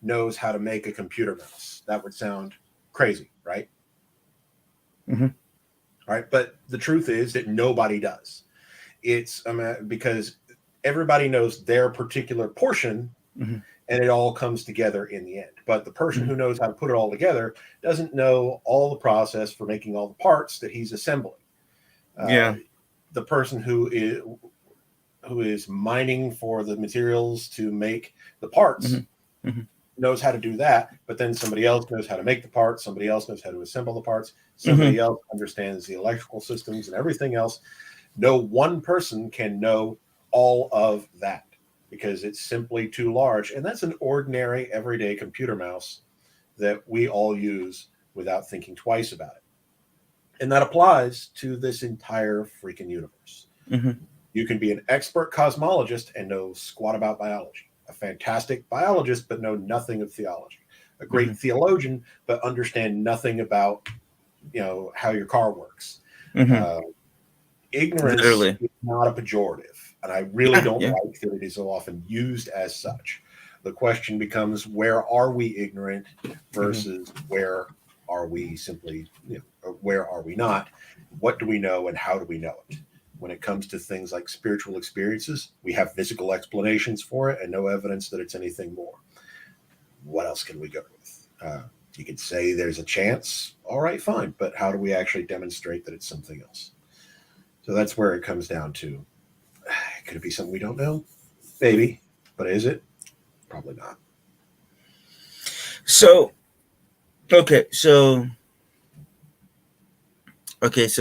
knows how to make a computer mouse, that would sound crazy, right? Mm-hmm. All right, but the truth is that nobody does. It's because everybody knows their particular portion, and it all comes together in the end. But the person who knows how to put it all together doesn't know all the process for making all the parts that he's assembling. The person who is mining for the materials to make the parts knows how to do that, but then somebody else knows how to make the parts, somebody else knows how to assemble the parts, somebody else understands the electrical systems and everything else. No one person can know all of that because it's simply too large. And that's an ordinary, everyday computer mouse that we all use without thinking twice about it. And that applies to this entire freaking universe. You can be an expert cosmologist and know squat about biology, a fantastic biologist, but know nothing of theology, a great theologian, but understand nothing about, how your car works. Ignorance Literally. is not a pejorative, and I really don't like that it is so often used as such. The question becomes, where are we ignorant versus where are we simply, where are we not? What do we know and how do we know it? When it comes to things like spiritual experiences, we have physical explanations for it and no evidence that it's anything more. What else can we go with? You could say there's a chance. All right, fine. But how do we actually demonstrate that it's something else? So that's where it comes down to. Could it be something we don't know? Maybe. But is it? Probably not. So a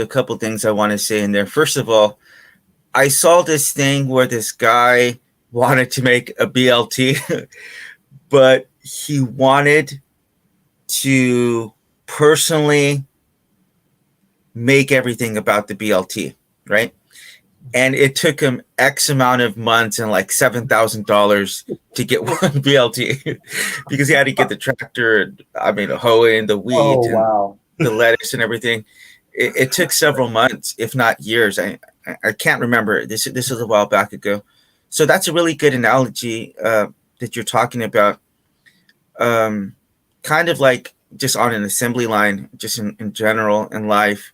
couple things I want to say in there. First of all, I saw this thing where this guy wanted to make a BLT, but he wanted to personally make everything about the BLT, right? And it took him X amount of months and like $7,000 to get one BLT because he had to get the tractor, a hoe in the wheat and the lettuce and everything. It took several months, if not years. I can't remember. This was a while back ago. So that's a really good analogy that you're talking about. Kind of like just on an assembly line, just in general in life.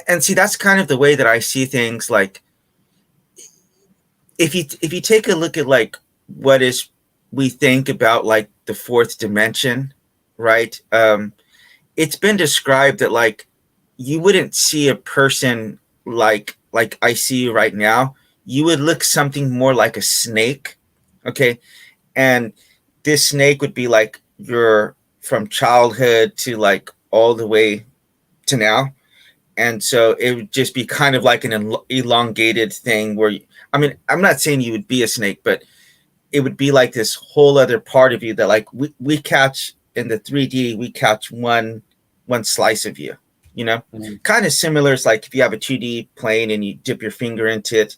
And see, that's kind of the way that I see things. Like, if you take a look at like what is we think about like the fourth dimension, right? It's been described that like you wouldn't see a person like I see you right now. You would look something more like a snake, okay? And this snake would be like your from childhood to like all the way to now. And so it would just be kind of like an elongated thing where, I'm not saying you would be a snake, but it would be like this whole other part of you that like we catch in the 3D, we catch one slice of you, kind of similar. It's like if you have a 2D plane and you dip your finger into it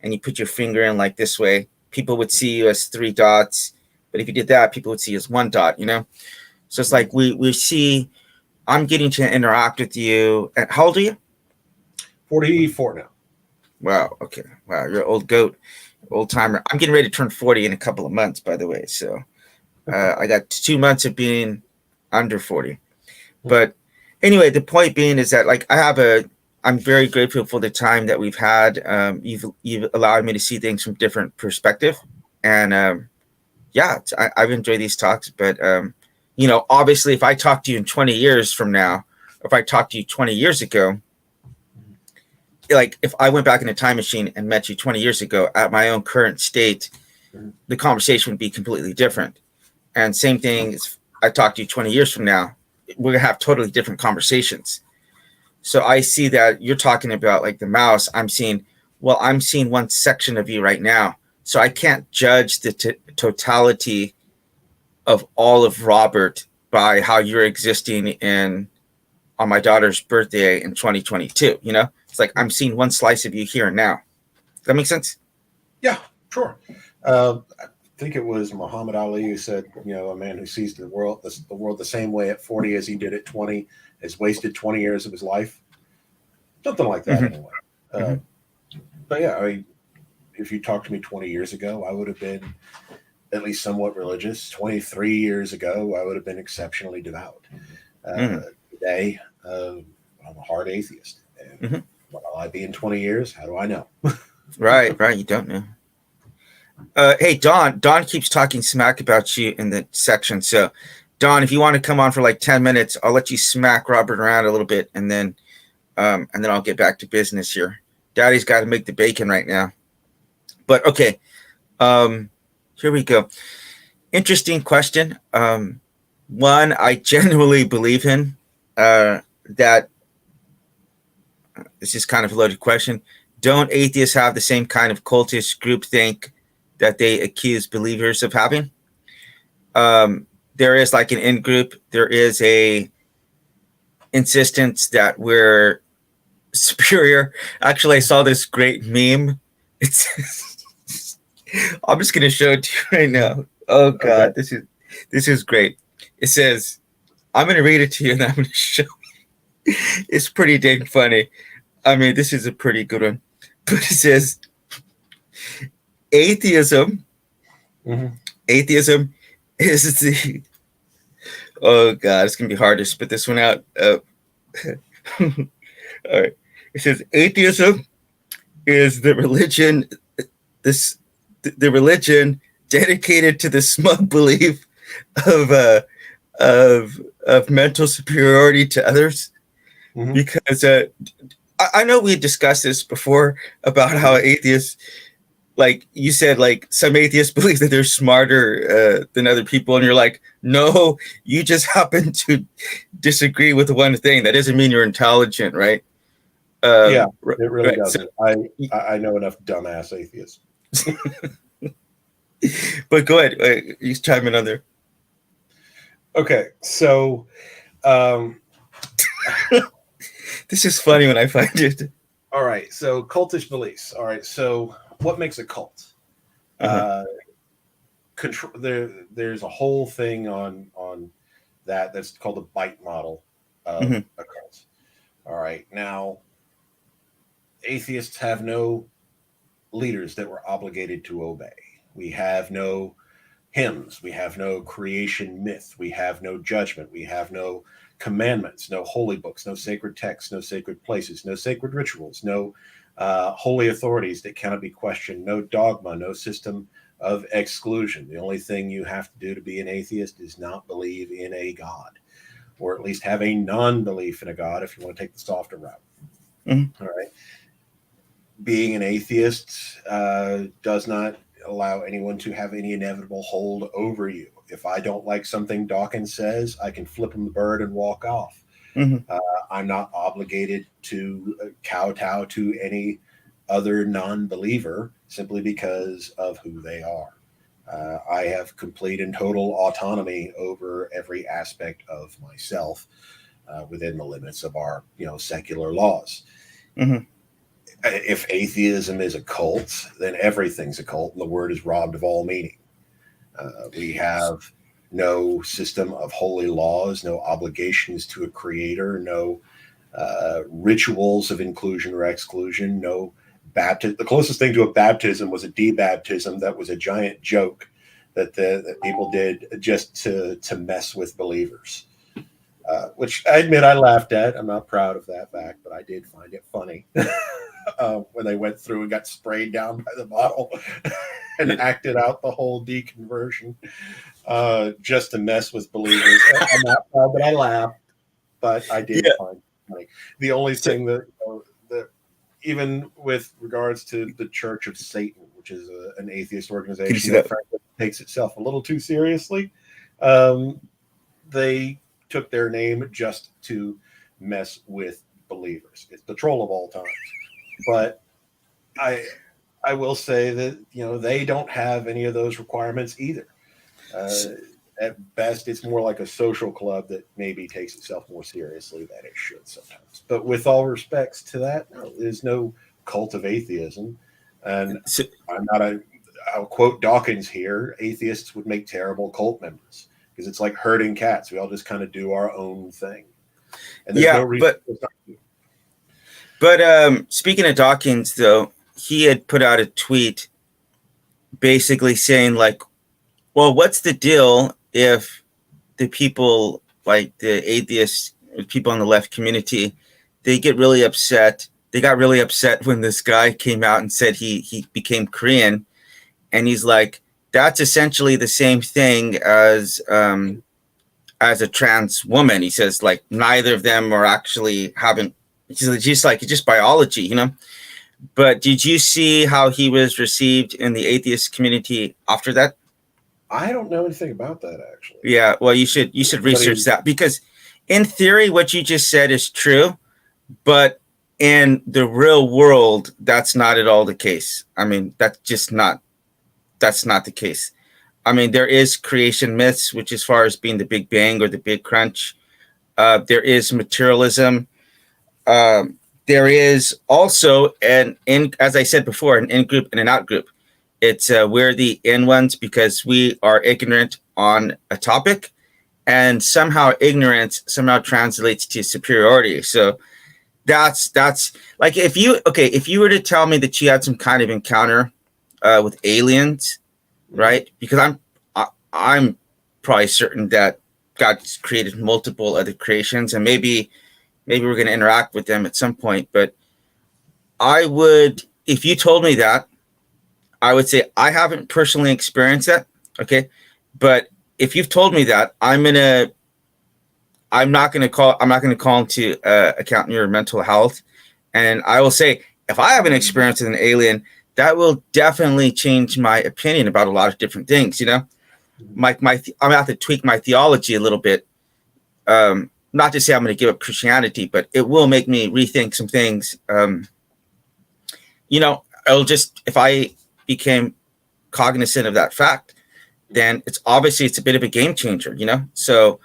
and you put your finger in like this way, people would see you as 3 dots. But if you did that, people would see you as 1 dot, So it's like we see, I'm getting to interact with you. How old are you? 44 now. Wow. Okay. Wow. You're an old goat, old timer. I'm getting ready to turn 40 in a couple of months, by the way. So I got 2 months of being under 40. But anyway, the point being is that like I'm very grateful for the time that we've had. You've allowed me to see things from different perspective. And I've enjoyed these talks, but obviously if I talk to you in 20 years from now, or if I talked to you 20 years ago, like if I went back in a time machine and met you 20 years ago at my own current state, the conversation would be completely different. And same thing is I talk to you 20 years from now, we're going to have totally different conversations. So I see that you're talking about like the mouse. I'm seeing one section of you right now. So I can't judge the totality of all of Robert by how you're existing on my daughter's birthday in 2022. It's like I'm seeing one slice of you here and now. Does that make sense? Yeah, sure. I think it was Muhammad Ali who said, a man who sees the world the same way at 40 as he did at 20 has wasted 20 years of his life. Something like that, anyway. But yeah, if you talked to me 20 years ago, I would have been at least somewhat religious. 23 years ago, I would have been exceptionally devout. Today, I'm a hard atheist. And what will I be in 20 years? How do I know? Right. You don't know. Hey, Don keeps talking smack about you in the section. So, Don, if you want to come on for like 10 minutes, I'll let you smack Robert around a little bit, and then I'll get back to business here. Daddy's got to make the bacon right now. But okay, here we go. Interesting question. One, I genuinely believe in that. This is kind of a loaded question. Don't atheists have the same kind of cultish groupthink that they accuse believers of having? There is like an in group. There is a insistence that we're superior. Actually, I saw this great meme. It's I'm just gonna show it to you right now. Oh God, Okay. this is great. It says, I'm gonna read it to you and I'm gonna show you. It's pretty dang funny. I mean, this is a pretty good one. But it says atheism. Mm-hmm. Atheism is the oh God, it's gonna be hard to spit this one out. All right. It says atheism is the religion this the religion dedicated to the smug belief of of mental superiority to others. Mm-hmm. Because I know we discussed this before about how atheists, like you said, like some atheists believe that they're smarter than other people, and you're like, no, you just happen to disagree with one thing. That doesn't mean you're intelligent, right? Yeah, it really Right. So, doesn't. I know enough dumbass atheists. but go ahead, you chime in on there. Okay, so um, This is funny when I find it. all right, so cultish beliefs. All right, so what makes a cult? Uh-huh. Control. There's a whole thing on that's called the bite model of Mm-hmm. a cult. All right, now atheists have no leaders that we're obligated to obey. We have no hymns. We have no creation myth. We have no judgment. We have no commandments, no holy books, no sacred texts, no sacred places, no sacred rituals, no holy authorities that cannot be questioned, no dogma, no system of exclusion. The only thing you have to do to be an atheist is not believe in a God, or at least have a non belief in a God if you want to take the softer route. Mm-hmm. All right. Being an atheist does not allow anyone to have any inevitable hold over you. If I don't like something Dawkins says, I can flip him the bird and walk off. Mm-hmm. I'm not obligated to kowtow to any other non believer simply because of who they are. I have complete and total autonomy over every aspect of myself within the limits of our, secular laws. Mm-hmm. If atheism is a cult, then everything's a cult, and the word is robbed of all meaning. We have no system of holy laws, no obligations to a creator, no rituals of inclusion or exclusion, no baptism. The closest thing to a baptism was a debaptism that was a giant joke that people did just to mess with believers. Which I admit I laughed at. I'm not proud of that fact, but I did find it funny when they went through and got sprayed down by the bottle and acted out the whole deconversion just to mess with believers. I'm not proud that I laughed, but I did Yeah. find it funny. The only thing that even with regards to the Church of Satan, which is an atheist organization that frankly takes itself a little too seriously, they took their name just to mess with believers. It's the troll of all times. But I will say that they don't have any of those requirements either. At best, it's more like a social club that maybe takes itself more seriously than it should sometimes. But with all respects to that, no, there's no cult of atheism. And So, I'll quote Dawkins here: atheists would make terrible cult members because it's like herding cats. We all just kind of do our own thing, and there's no reason. But speaking of Dawkins, though, he had put out a tweet basically saying, like, well, what's the deal if the people, like the atheists, people in the left community, they get really upset. They got really upset when this guy came out and said he became Korean. And he's like, that's essentially the same thing as a trans woman. He says, like, neither of them are actually haven't. It's just biology. But did you see how he was received in the atheist community after that? I don't know anything about that actually. Yeah, well, you should research that, because in theory, what you just said is true, but in the real world, that's not at all the case. I mean, that's not the case. I mean, there is creation myths, which as far as being the Big Bang or the Big Crunch, there is materialism. There is also as I said before, an in group and an out group. It's we're the in ones because we are ignorant on a topic, and somehow ignorance somehow translates to superiority. So that's like, if you were to tell me that you had some kind of encounter with aliens, right? Because I'm probably certain that God created multiple other creations, and maybe we're going to interact with them at some point. But I would, if you told me that, I would say I haven't personally experienced that. Okay, but if you've told me that, I'm not going to call into account your mental health, and I will say, if I have an experience with an alien, that will definitely change my opinion about a lot of different things. You know, I'm going to have to tweak my theology a little bit. Not to say I'm going to give up Christianity, but it will make me rethink some things. It'll just, if I became cognizant of that fact, then it's a bit of a game changer. So.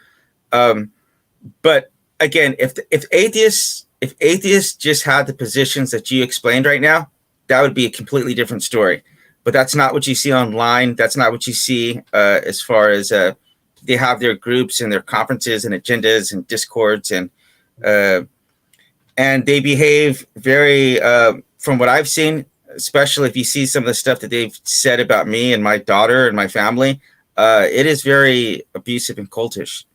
But again, if atheists just had the positions that you explained right now, that would be a completely different story. But that's not what you see online. That's not what you see as far as they have their groups and their conferences and agendas and discords, and they behave very, from what I've seen, especially if you see some of the stuff that they've said about me and my daughter and my family, it is very abusive and cultish.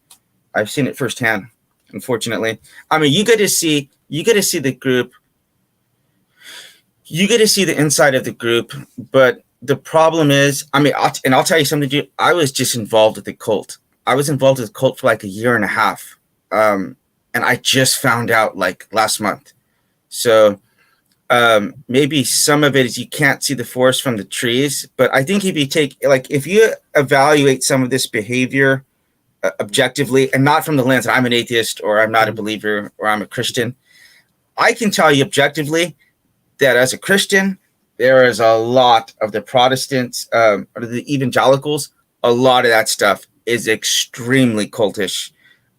I've seen it firsthand, unfortunately. I mean, you get to see the group. You get to see the inside of the group, but the problem is, I mean, I'll tell you something, dude. I was just involved with the cult. I was involved with the cult for like a year and a half. And I just found out like last month. So maybe some of it is you can't see the forest from the trees, but I think if you evaluate some of this behavior objectively, and not from the lens that I'm an atheist or I'm not a believer or I'm a Christian, I can tell you objectively that as a Christian, there is a lot of the Protestants or the evangelicals, a lot of that stuff is extremely cultish.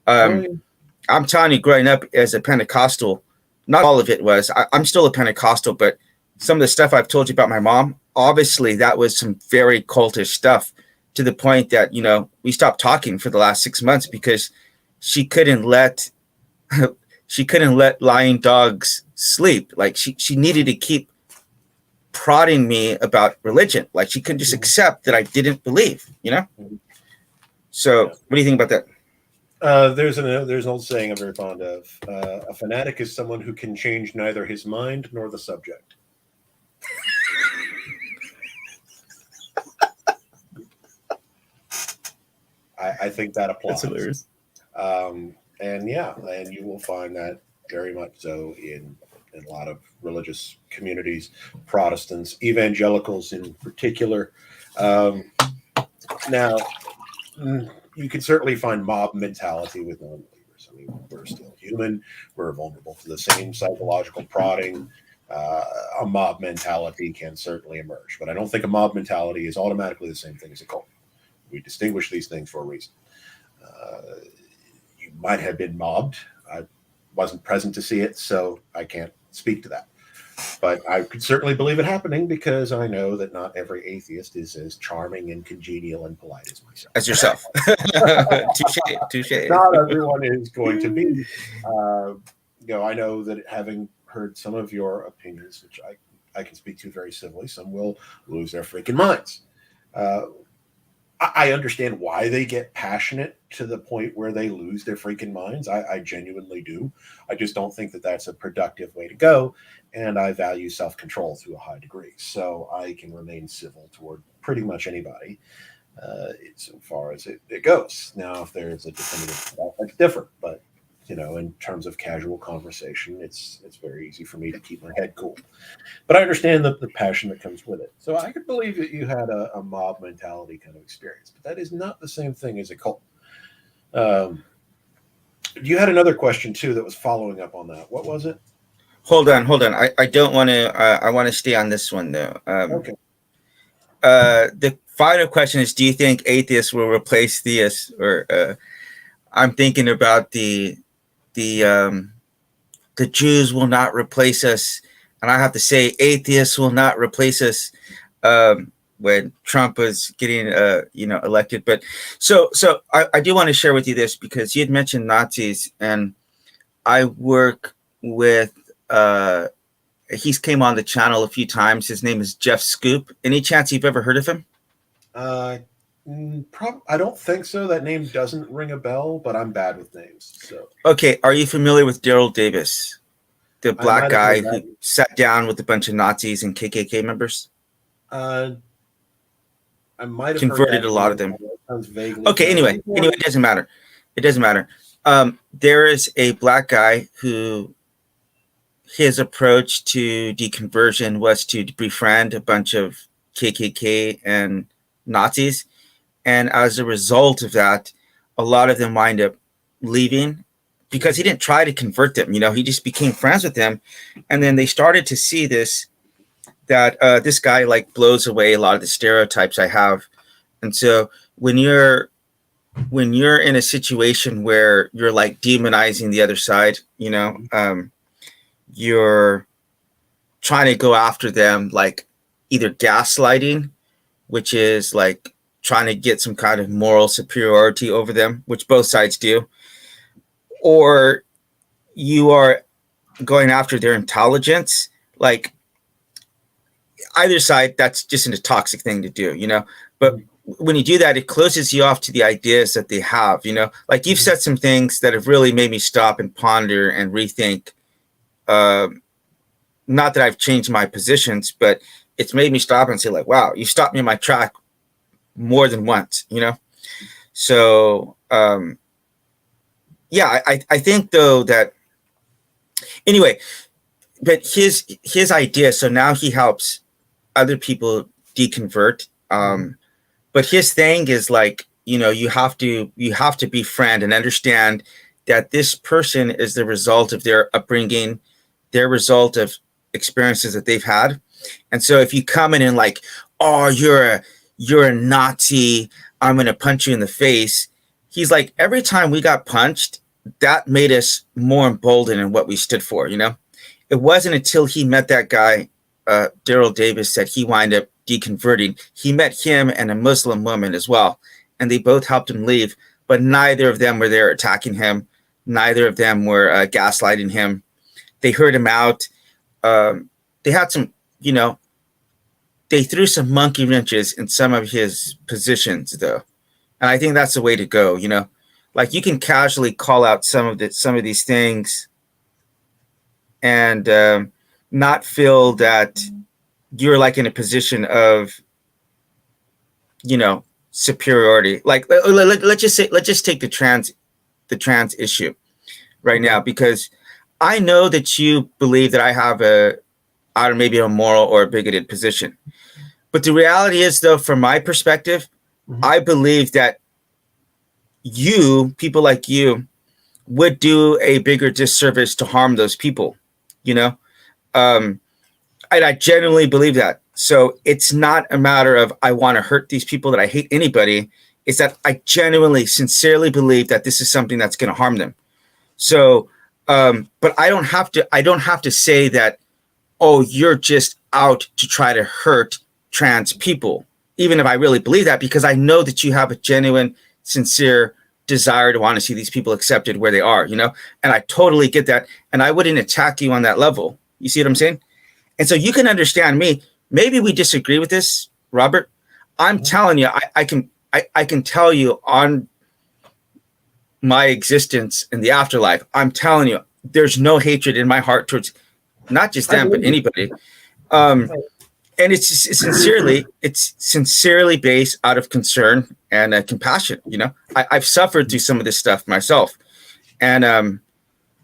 I'm telling you, growing up as a Pentecostal, not all of it was. I'm still a Pentecostal, but some of the stuff I've told you about my mom, obviously that was some very cultish stuff, to the point that, we stopped talking for the last 6 months because she couldn't let lying dogs sleep. Like she needed to keep prodding me about religion. Like she couldn't just accept that I didn't believe, So what do you think about that? There's an old saying I'm very fond of. A fanatic is someone who can change neither his mind nor the subject. I think that applies. That's hilarious. And you will find that very much so in a lot of religious communities, Protestants, evangelicals in particular. Now, you can certainly find mob mentality with non-believers. I mean, we're still human. We're vulnerable to the same psychological prodding. A mob mentality can certainly emerge, but I don't think a mob mentality is automatically the same thing as a cult. We distinguish these things for a reason. You might have been mobbed. I wasn't present to see it, so I can't speak to that. But I could certainly believe it happening because I know that not every atheist is as charming and congenial and polite as myself. As yourself. Touche. Not everyone is going to be. I know that having heard some of your opinions, which I can speak to very civilly, some will lose their freaking minds. I understand why they get passionate to the point where they lose their freaking minds. I genuinely do. I just don't think that that's a productive way to go. And I value self-control to a high degree. So I can remain civil toward pretty much anybody so far as it goes. Now, if there's a definitive, that's different. But, in terms of casual conversation, it's very easy for me to keep my head cool. But I understand the passion that comes with it. So I could believe that you had a mob mentality kind of experience, but that is not the same thing as a cult. You had another question too that was following up on that. What was it? Hold on. I don't want to. I want to stay on this one though. Okay. The final question is: do you think atheists will replace theists? Or I'm thinking about the Jews will not replace us, and I have to say atheists will not replace us. When Trump was getting elected, but so I do want to share with you this because you had mentioned Nazis, and I work with. He's came on the channel a few times. His name is Jeff Scoop. Any chance you've ever heard of him? I don't think so. That name doesn't ring a bell, but I'm bad with names. So okay, are you familiar with Daryl Davis, the black guy who sat down with a bunch of Nazis and KKK members? I might have converted a lot of them. Sounds vaguely. Okay, anyway, it doesn't matter. It doesn't matter. There is a black guy who his approach to deconversion was to befriend a bunch of KKK and Nazis. And as a result of that, a lot of them wind up leaving because he didn't try to convert them. He just became friends with them. And then they started to see that this guy like blows away a lot of the stereotypes I have. And so when you're in a situation where you're like demonizing the other side, you're trying to go after them, like either gaslighting, which is like trying to get some kind of moral superiority over them, which both sides do, or you are going after their intelligence. Like either side, that's just a toxic thing to do, but when you do that, it closes you off to the ideas that they have, like you've said some things that have really made me stop and ponder and rethink. Not that I've changed my positions, but it's made me stop and say like, wow, you stopped me in my track more than once, So, yeah, I think though that anyway, but his idea. So now he helps other people deconvert. But his thing is like, you have to befriend and understand that this person is the result of their upbringing, their result of experiences that they've had. And so if you come in and like, oh, you're a Nazi, I'm going to punch you in the face. He's like, every time we got punched, that made us more emboldened in what we stood for. It wasn't until he met that guy, Daryl Davis, that he wound up deconverting. He met him and a Muslim woman as well. And they both helped him leave, but neither of them were there attacking him. Neither of them were gaslighting him. They heard him out. They had some, they threw some monkey wrenches in some of his positions, though. And I think that's the way to go, Like you can casually call out some of these things and not feel that you're like in a position of, superiority. Like let's just take the trans issue right now, because I know that you believe that I have maybe a moral or a bigoted position. But the reality is, though, from my perspective, I believe that people like you, would do a bigger disservice to harm those people, and I genuinely believe that. So it's not a matter of I want to hurt these people, that I hate anybody. It's that I genuinely, sincerely believe that this is something that's going to harm them. So, but I don't have to say that, oh, you're just out to try to hurt trans people, even if I really believe that, because I know that you have a genuine, sincere desire to want to see these people accepted where they are, and I totally get that. And I wouldn't attack you on that level. You see what I'm saying? And so you can understand me. Maybe we disagree with this, Robert. I'm telling you, I can tell you on my existence in the afterlife, I'm telling you, there's no hatred in my heart towards not just them, but anybody. And it's sincerely based out of concern and compassion. I've suffered through some of this stuff myself. And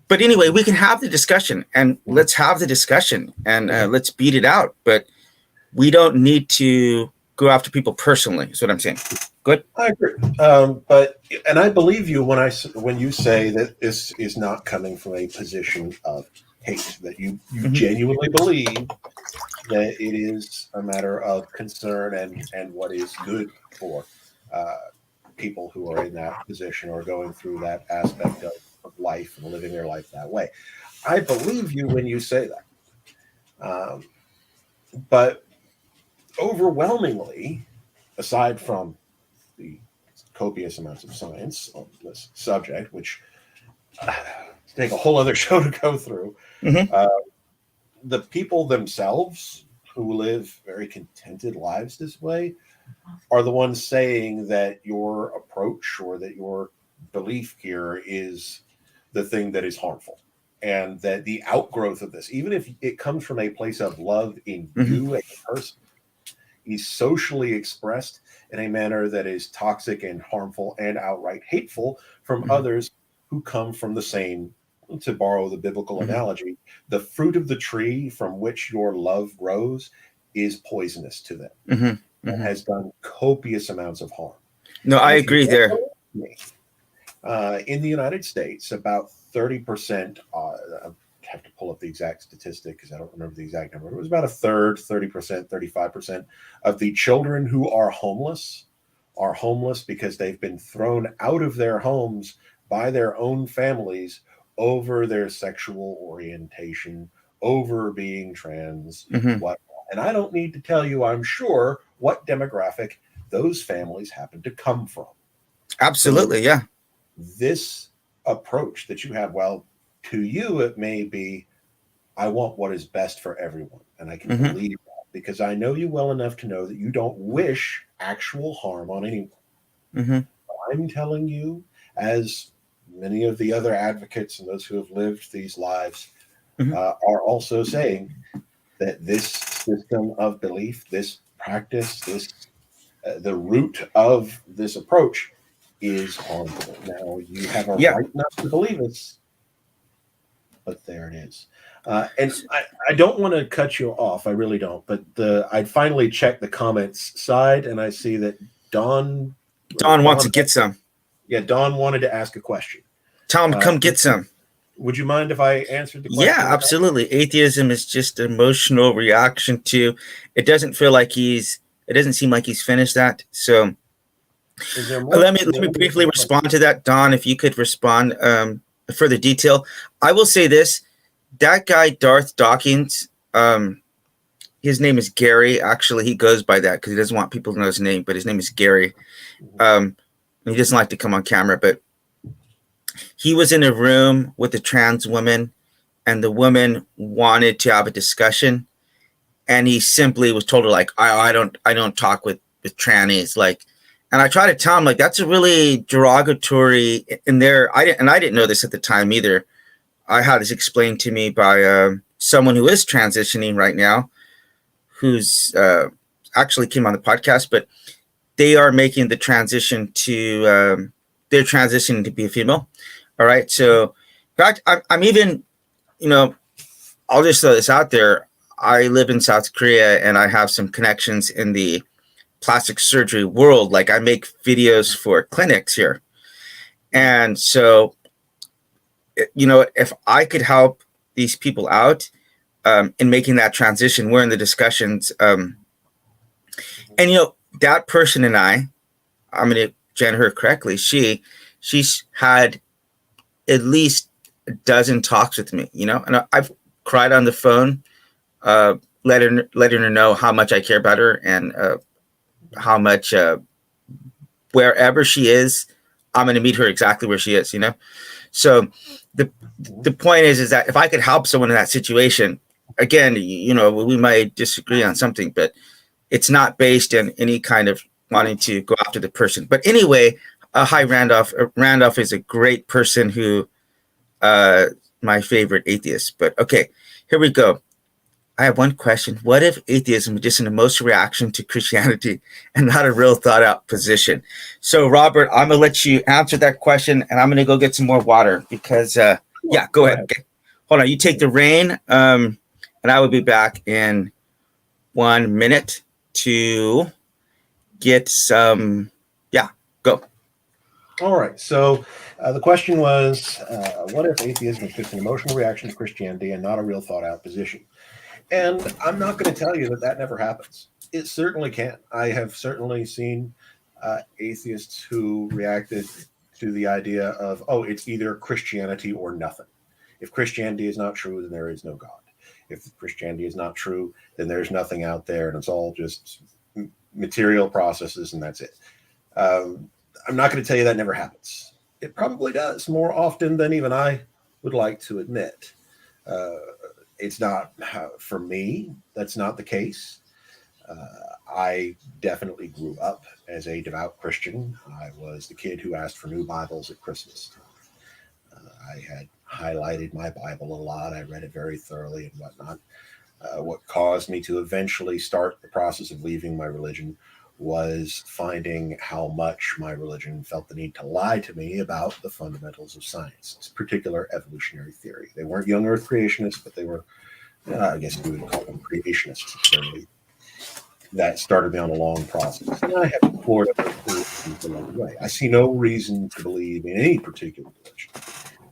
But anyway, we can have the discussion, and let's have the discussion, and let's beat it out. But we don't need to go after people personally. Is what I'm saying. Good. I agree, and I believe you when you say that this is not coming from a position of hate, that you genuinely believe that it is a matter of concern and what is good for people who are in that position or going through that aspect of life and living their life that way. I believe you when you say that. But overwhelmingly, aside from the copious amounts of science on this subject, which take a whole other show to go through, the people themselves who live very contented lives this way are the ones saying that your approach or that your belief here is the thing that is harmful, and that the outgrowth of this, even if it comes from a place of love in you as a person, is socially expressed in a manner that is toxic and harmful and outright hateful from others who come from the same, to borrow the biblical analogy, the fruit of the tree from which your love grows is poisonous to them. And has done copious amounts of harm. No, I agree there. In the United States, about 30%, I have to pull up the exact statistic because I don't remember the exact number. It was about a third, 30%, 35% of the children who are homeless because they've been thrown out of their homes by their own families over their sexual orientation, over being trans, whatnot. And I don't need to tell you, I'm sure, what demographic those families happen to come from. Absolutely, so this approach that you have, well, to you, it may be, I want what is best for everyone. And I can believe that because I know you well enough to know that you don't wish actual harm on anyone. I'm telling you, as many of the other advocates and those who have lived these lives are also saying, that this system of belief, this practice, the root of this approach is harmful. Now, you have a right not to believe this, but there it is. And I don't want to cut you off. I really don't. But I finally checked the comments side, and I see that Don wants to get some. Yeah, Don wanted to ask a question. Tell him to come get some. Would you mind if I answered the question? Yeah, absolutely. Atheism is just an emotional reaction to. It doesn't seem like he's finished that. So let me briefly respond to that, Don. If you could respond further detail. I will say this: that guy Darth Dawkins, his name is Gary. Actually, he goes by that because he doesn't want people to know his name, but his name is Gary. He doesn't like to come on camera, but he was in a room with a trans woman, and the woman wanted to have a discussion, and he simply was told her, like, I don't talk with trannies, like, and I try to tell him, like, that's a really derogatory in there. I didn't know this at the time either. I had this explained to me by someone who is transitioning right now, who's actually came on the podcast, but they are making the transition to they're transitioning to be a female. All right. So, in fact, I'm even, I'll just throw this out there. I live in South Korea and I have some connections in the plastic surgery world. Like, I make videos for clinics here. And so, if I could help these people out in making that transition, we're in the discussions. And, that person and I'm going to gender her correctly. She's had at least a dozen talks with me, and I've cried on the phone, letting her know how much I care about her and how much wherever she is, I'm going to meet her exactly where she is, So the point is that if I could help someone in that situation, again, we might disagree on something, but it's not based in any kind of wanting to go after the person. But anyway, hi, Randolph. Randolph is a great person who, my favorite atheist. But okay, here we go. I have one question. What if atheism is just an emotional reaction to Christianity and not a real thought out position? So, Robert, I'm going to let you answer that question, and I'm going to go get some more water because Yeah, go ahead. Okay. Hold on. You take the reign, and I will be back in 1 minute to get some. Yeah, go. All right. So the question was, what if atheism is just an emotional reaction to Christianity and not a real thought out position? And I'm not going to tell you that that never happens. It certainly can. I have certainly seen atheists who reacted to the idea of, oh, it's either Christianity or nothing. If Christianity is not true, then there is no God. If Christianity is not true, then there's nothing out there, and it's all just material processes, and that's it. I'm not going to tell you that never happens. It probably does more often than even I would like to admit. It's not, for me, that's not the case. I definitely grew up as a devout Christian. I was the kid who asked for new Bibles at Christmas time. I had highlighted my Bible a lot. I read it very thoroughly and whatnot. What caused me to eventually start the process of leaving my religion was finding how much my religion felt the need to lie to me about the fundamentals of science, this particular evolutionary theory. They weren't young Earth creationists, but they were, I guess you would call them creationists. That started me on a long process. And I have explored other things along the way. I see no reason to believe in any particular religion.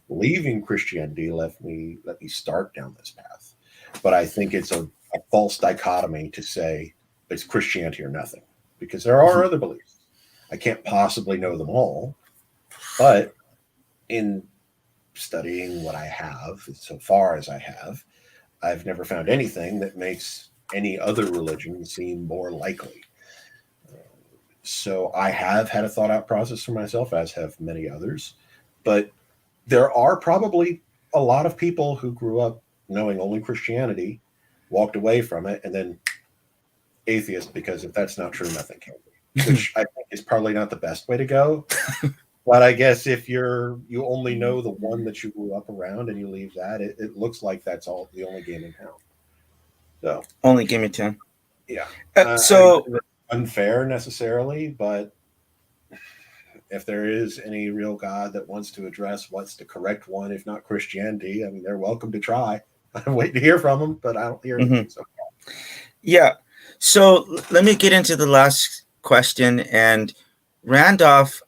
Leaving Christianity let me start down this path. But I think it's a false dichotomy to say it's Christianity or nothing, because there are other beliefs. I can't possibly know them all, but in studying what I have, so far as I have, I've never found anything that makes any other religion seem more likely. So I have had a thought out process for myself, as have many others, but there are probably a lot of people who grew up knowing only Christianity, walked away from it, and then atheist, because if that's not true, nothing can be, which I think is probably not the best way to go. But I guess if you only know the one that you grew up around and you leave that, it looks like that's all the only game in town. So only game in town. Yeah. So unfair necessarily, but if there is any real God that wants to address what's the correct one, if not Christianity, I mean, they're welcome to try. I'm waiting to hear from them, but I don't hear anything so far. Yeah. So let me get into the last question. And Randolph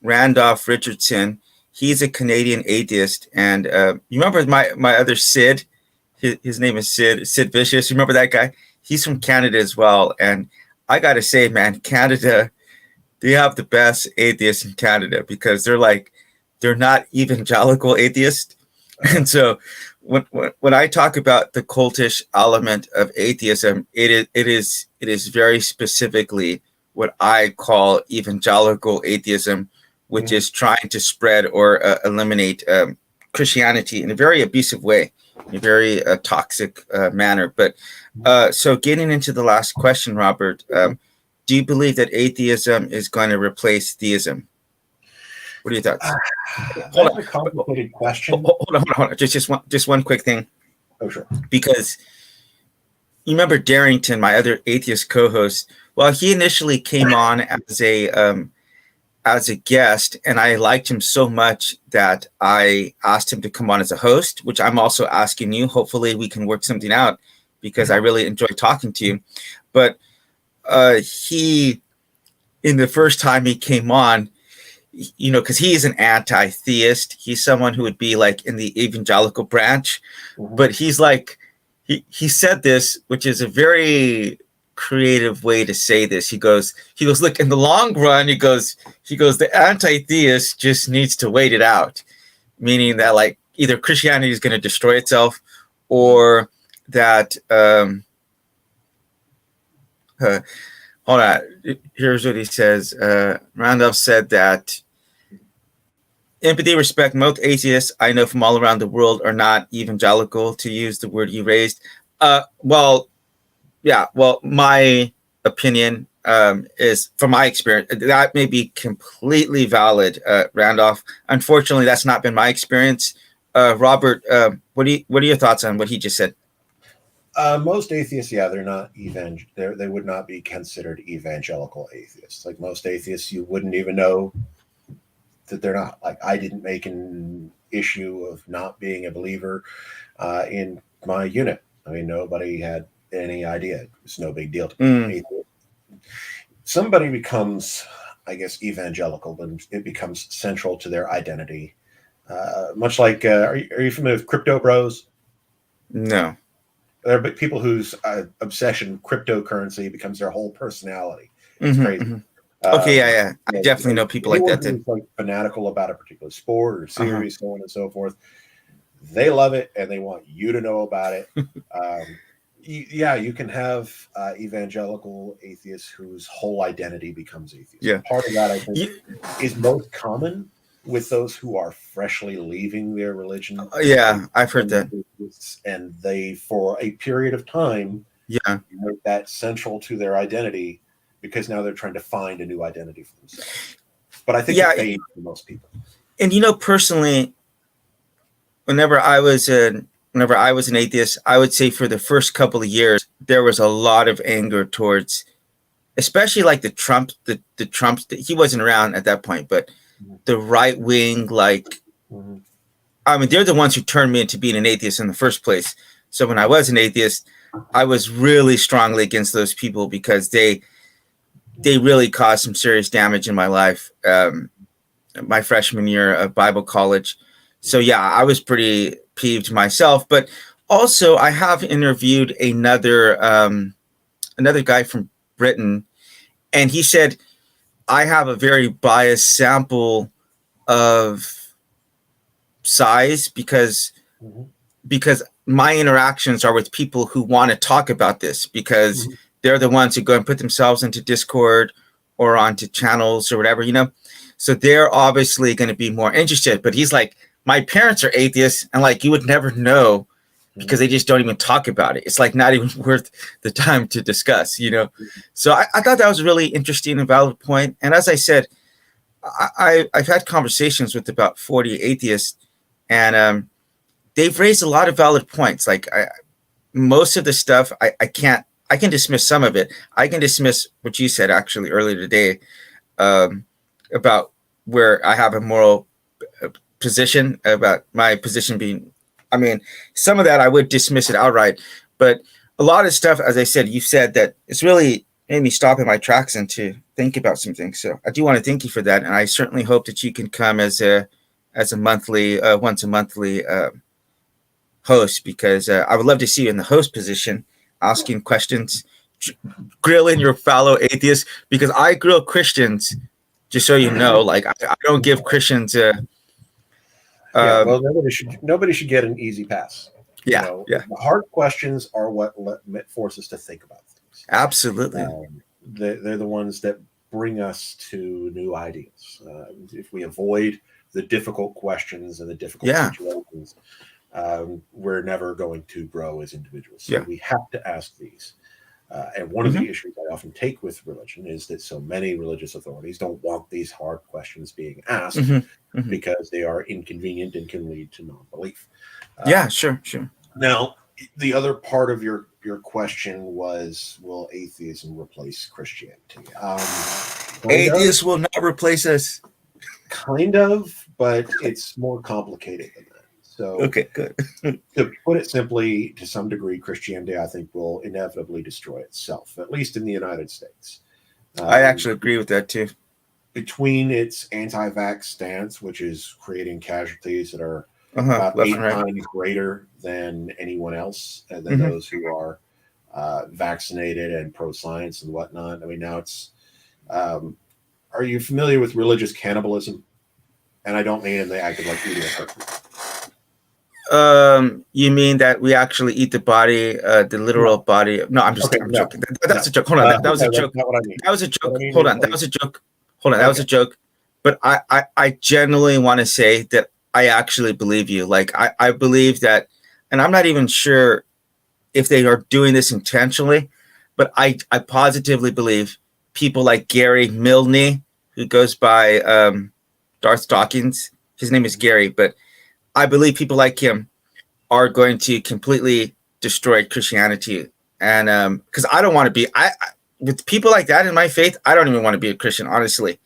Richardson, he's a Canadian atheist. And you remember my other Sid? His name is Sid Vicious. You remember that guy? He's from Canada as well. And I got to say, man, Canada, they have the best atheists in Canada, because they're not evangelical atheists. And so when I talk about the cultish element of atheism, it is very specifically what I call evangelical atheism, which is trying to spread or eliminate Christianity in a very abusive way, in a very toxic manner. But so getting into the last question, Robert, do you believe that atheism is going to replace theism? What are your thoughts? That's a complicated question. Hold on. Just one quick thing. Oh, sure. Because you remember Darrington, my other atheist co-host. Well, he initially came on as a guest, and I liked him so much that I asked him to come on as a host, which I'm also asking you. Hopefully we can work something out, because I really enjoy talking to you. But he, in the first time he came on, you know, because he is an anti-theist. He's someone who would be like in the evangelical branch, but he's like, he said this, which is a very creative way to say this. He goes, look, in the long run, he goes, the anti-theist just needs to wait it out, meaning that like either Christianity is going to destroy itself, or that, hold on, here's what he says. Randolph said that empathy, respect, most atheists I know from all around the world are not evangelical, to use the word you raised. Well, my opinion is, from my experience, that may be completely valid, Randolph. Unfortunately, that's not been my experience. Robert, what are your thoughts on what he just said? Most atheists, they're not they would not be considered evangelical atheists. Like most atheists, you wouldn't even know that they're not. Like, I didn't make an issue of not being a believer in my unit. I mean, nobody had any idea. It's no big deal to me. Somebody becomes, I guess, evangelical, then it becomes central to their identity. Much like, are you familiar with crypto bros? No. There are people whose obsession cryptocurrency becomes their whole personality. It's crazy. Okay, yeah. I definitely know people like that. Who's like fanatical about a particular sport or series, so on and so forth. They love it, and they want you to know about it. You can have evangelical atheists whose whole identity becomes atheist. Yeah. Part of that, I think, is most common with those who are freshly leaving their religion. Yeah, I've heard that. And they, for a period of time, make that central to their identity because now they're trying to find a new identity for themselves. But I think it fades for most people. And personally, whenever I was an atheist, I would say for the first couple of years there was a lot of anger towards, especially like the Trump. He wasn't around at that point, but the right wing, like, I mean, they're the ones who turned me into being an atheist in the first place. So when I was an atheist, I was really strongly against those people because they really caused some serious damage in my life. My freshman year of Bible college. So yeah, I was pretty peeved myself, but also I have interviewed another guy from Britain, and he said, I have a very biased sample of size because my interactions are with people who want to talk about this because they're the ones who go and put themselves into Discord or onto channels or whatever, so they're obviously going to be more interested. But he's like, my parents are atheists, and like, you would never know because they just don't even talk about it. It's like not even worth the time to discuss, So I thought that was a really interesting and valid point. And as I said, I've had conversations with about 40 atheists, and they've raised a lot of valid points. Like most of the stuff, I can dismiss some of it. I can dismiss what you said actually earlier today about where I have a moral position, about my position being, I mean, some of that I would dismiss it outright, but a lot of stuff, as I said, you said that it's really made me stop in my tracks and to think about some things. So I do want to thank you for that, and I certainly hope that you can come as a monthly, once a monthly host, because I would love to see you in the host position, asking questions, grilling your fellow atheists, because I grill Christians. Just so you know, like I don't give Christians well, nobody should get an easy pass. The hard questions are what force us to think about things. Absolutely. They're the ones that bring us to new ideas. If we avoid the difficult questions and the difficult situations, we're never going to grow as individuals. So we have to ask these. And one of the issues I often take with religion is that so many religious authorities don't want these hard questions being asked because they are inconvenient and can lead to non-belief. Sure. Now, the other part of your question was, will atheism replace Christianity? Atheists will not replace us. Kind of, but it's more complicated than that. So, okay, good. To put it simply, to some degree, Christianity, I think, will inevitably destroy itself, at least in the United States. I actually agree with that, too. Between its anti-vax stance, which is creating casualties that are about 8 times greater than anyone else, and than those who are vaccinated and pro-science and whatnot. I mean, now it's... are you familiar with religious cannibalism? And I don't mean in the act of like eating a person. You mean that we actually eat the body, the literal body? No, I'm joking. That's a joke. Hold on, that was a joke. That was a joke. Hold on, that was a joke. That was a joke. But I genuinely want to say that I actually believe you. Like I believe that, and I'm not even sure if they are doing this intentionally, but I positively believe people like Gary Milne, who goes by Darth Dawkins. His name is Gary, but I believe people like him are going to completely destroy Christianity. And because I don't want to be, with people like that in my faith, I don't even want to be a Christian, honestly.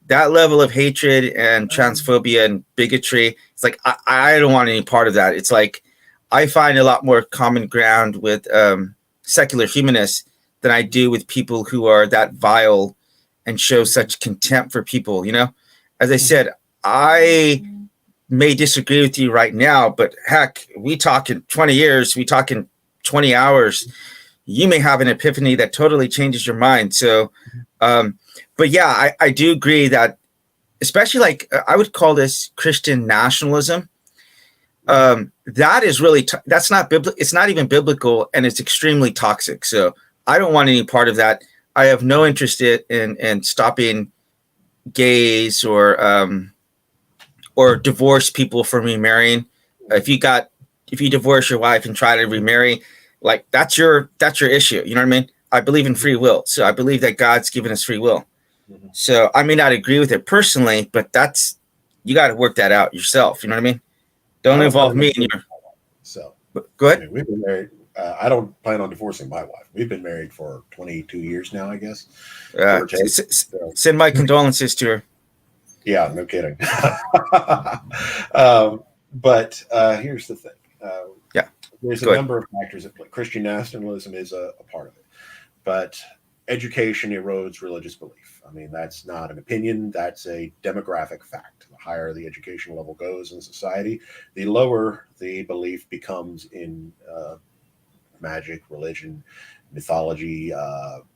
that level of hatred and transphobia and bigotry, it's like I don't want any part of that. It's like I find a lot more common ground with secular humanists than I do with people who are that vile and show such contempt for people. As I said, I may disagree with you right now, but heck, we talk in 20 years, we talk in 20 hours, you may have an epiphany that totally changes your mind. So, but yeah, I do agree that, especially like I would call this Christian nationalism. That is really that's not biblical. It's not even biblical, and it's extremely toxic. So I don't want any part of that. I have no interest in stopping gays or divorce people from remarrying. If you divorce your wife and try to remarry, like that's your issue. You know what I mean? I believe in free will, so I believe that God's given us free will. So I may not agree with it personally, but you got to work that out yourself. You know what I mean? Don't involve me in your. So go ahead. I mean, we've been married. I don't plan on divorcing my wife. We've been married for 22 years now, I guess. Send my condolences to her. Yeah, no kidding. But here's the thing. There's a number of factors at play. Christian nationalism is a part of it. But education erodes religious belief. I mean, that's not an opinion. That's a demographic fact. The higher the education level goes in society, the lower the belief becomes in magic, religion, mythology,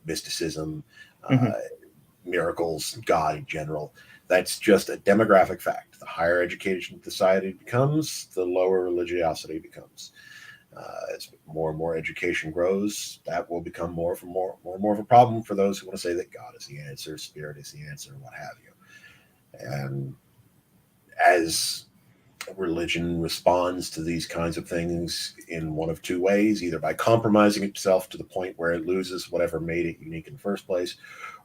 mysticism, miracles, God in general. That's just a demographic fact. The higher education society becomes, the lower religiosity becomes. As more and more education grows, that will become more and more of a problem for those who want to say that God is the answer, spirit is the answer, what have you. And as religion responds to these kinds of things in one of two ways, either by compromising itself to the point where it loses whatever made it unique in the first place,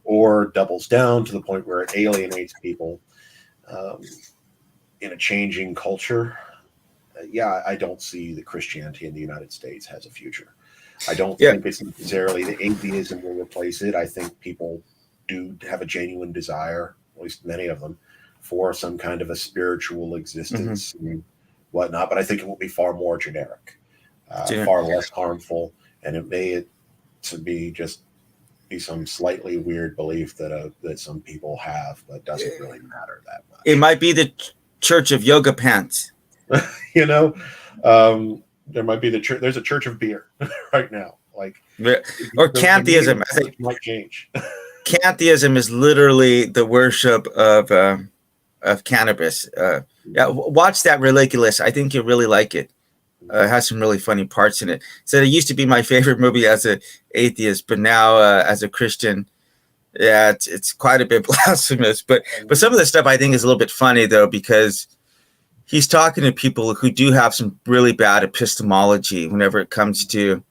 or doubles down to the point where it alienates people in a changing culture. I don't see that Christianity in the United States has a future. I don't think it's necessarily that atheism will replace it. I think people do have a genuine desire, at least many of them, for some kind of a spiritual existence and whatnot. But I think it will be far more generic, far less harmful, and it may be some slightly weird belief that some people have, but doesn't really matter that much. It might be the Church of Yoga Pants. There might be the church. There's a church of beer right now, or Kantheism. I think might change. Kantheism is literally the worship of cannabis. Watch that Ridiculous. I think you'll really like it. It has some really funny parts in it. So it used to be my favorite movie as an atheist, but now as a Christian, it's quite a bit blasphemous. But some of the stuff I think is a little bit funny though, because he's talking to people who do have some really bad epistemology whenever it comes to,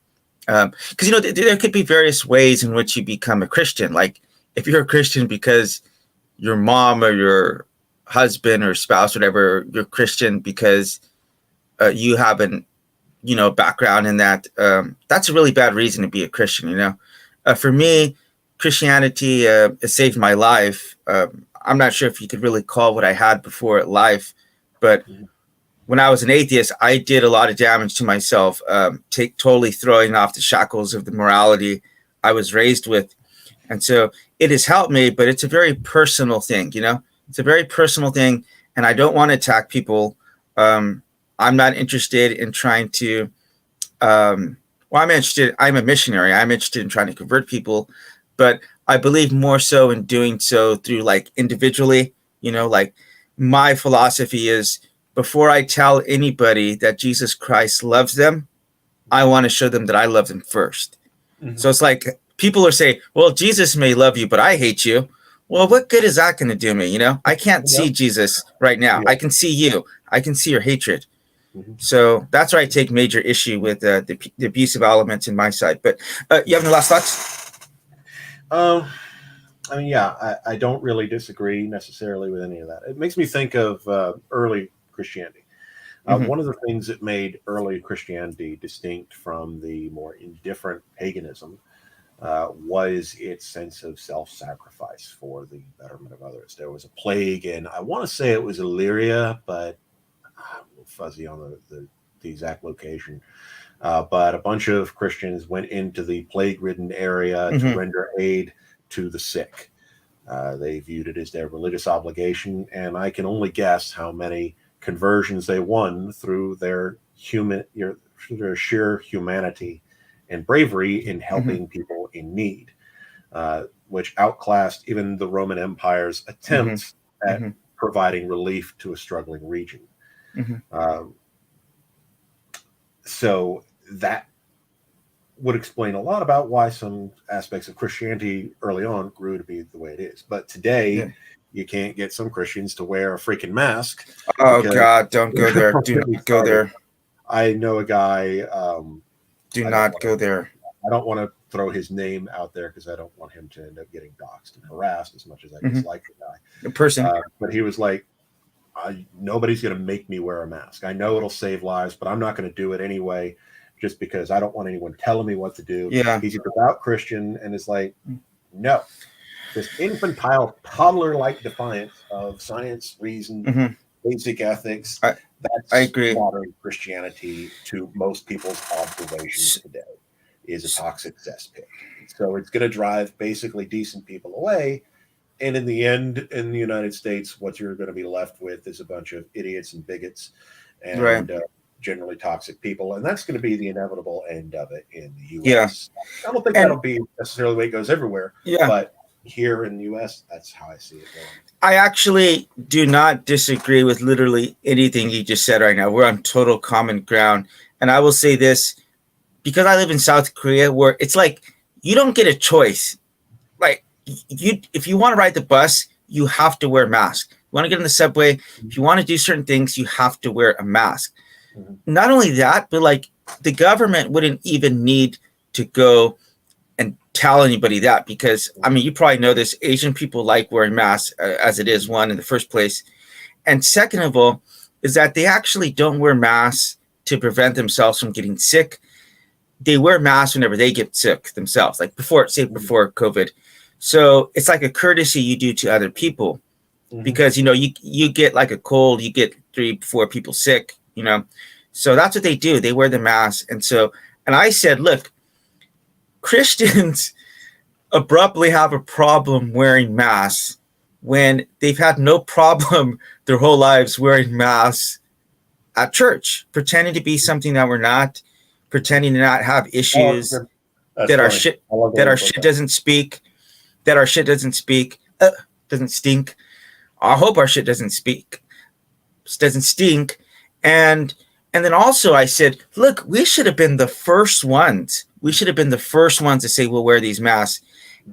because there could be various ways in which you become a Christian. Like if you're a Christian because your mom or your husband or spouse, whatever, you're Christian because you have an background in that. That's a really bad reason to be a Christian. For me, Christianity has saved my life. I'm not sure if you could really call what I had before life. But when I was an atheist, I did a lot of damage to myself, totally throwing off the shackles of the morality I was raised with. And so it has helped me, but it's a very personal thing, It's a very personal thing, and I don't want to attack people. I'm not interested in trying to I'm a missionary. I'm interested in trying to convert people, but I believe more so in doing so through individually, my philosophy is before I tell anybody that Jesus Christ loves them, I want to show them that I love them first. So it's like people are saying, well, Jesus may love you, but I hate you. Well, what good is that going to do me? I can't see Jesus right now. I can see you. I can see your hatred. So that's where I take major issue with the abusive elements in my side. But you have any last thoughts? I don't really disagree necessarily with any of that. It makes me think of early Christianity. One of the things that made early Christianity distinct from the more indifferent paganism was its sense of self-sacrifice for the betterment of others. There was a plague, and I want to say it was Illyria, but I'm a little fuzzy on the exact location. But a bunch of Christians went into the plague-ridden area to render aid to the sick. They viewed it as their religious obligation, and I can only guess how many conversions they won through their sheer humanity and bravery in helping people in need, which outclassed even the Roman Empire's attempts at providing relief to a struggling region. So that would explain a lot about why some aspects of Christianity early on grew to be the way it is. But today, you can't get some Christians to wear a freaking mask. Oh, God, don't go there. Do not go there. I know a guy. Do not go there. I don't want to throw his name out there because I don't want him to end up getting doxxed and harassed as much as I dislike the guy. The person. But he was like, nobody's going to make me wear a mask. I know it'll save lives, but I'm not going to do it anyway just because I don't want anyone telling me what to do. Yeah. He's a devout Christian, and it's like, no. This infantile, toddler-like defiance of science, reason, basic ethics, that's I agree. Modern Christianity to most people's observations today is a toxic cesspit. So it's going to drive basically decent people away. And in the end, in the United States, what you're going to be left with is a bunch of idiots and bigots and generally toxic people. And that's going to be the inevitable end of it in the U.S. Yeah. I don't think that'll be necessarily the way it goes everywhere. Yeah. But here in the U.S., that's how I see it going. I actually do not disagree with literally anything you just said right now. We're on total common ground. And I will say this, because I live in South Korea, where it's like you don't get a choice. Like, if you want to ride the bus, you have to wear a mask. You want to get in the subway, if you want to do certain things, you have to wear a mask. Not only that, but like the government wouldn't even need to go and tell anybody that, because I mean, you probably know this, Asian people like wearing masks as it is, one, in the first place. And second of all, is that they actually don't wear masks to prevent themselves from getting sick. They wear masks whenever they get sick themselves, like before COVID. So it's like a courtesy you do to other people, because, you know, you get like a cold, you get 3-4 people sick, you know, so that's what they do. They wear the mask. And I said, look, Christians abruptly have a problem wearing masks when they've had no problem their whole lives wearing masks at church, pretending to be something that we're not, pretending to not have issues, that our shit doesn't speak, doesn't stink. I hope our shit doesn't stink. And then also I said, look, we should have been the first ones. We should have been the first ones to say we'll wear these masks.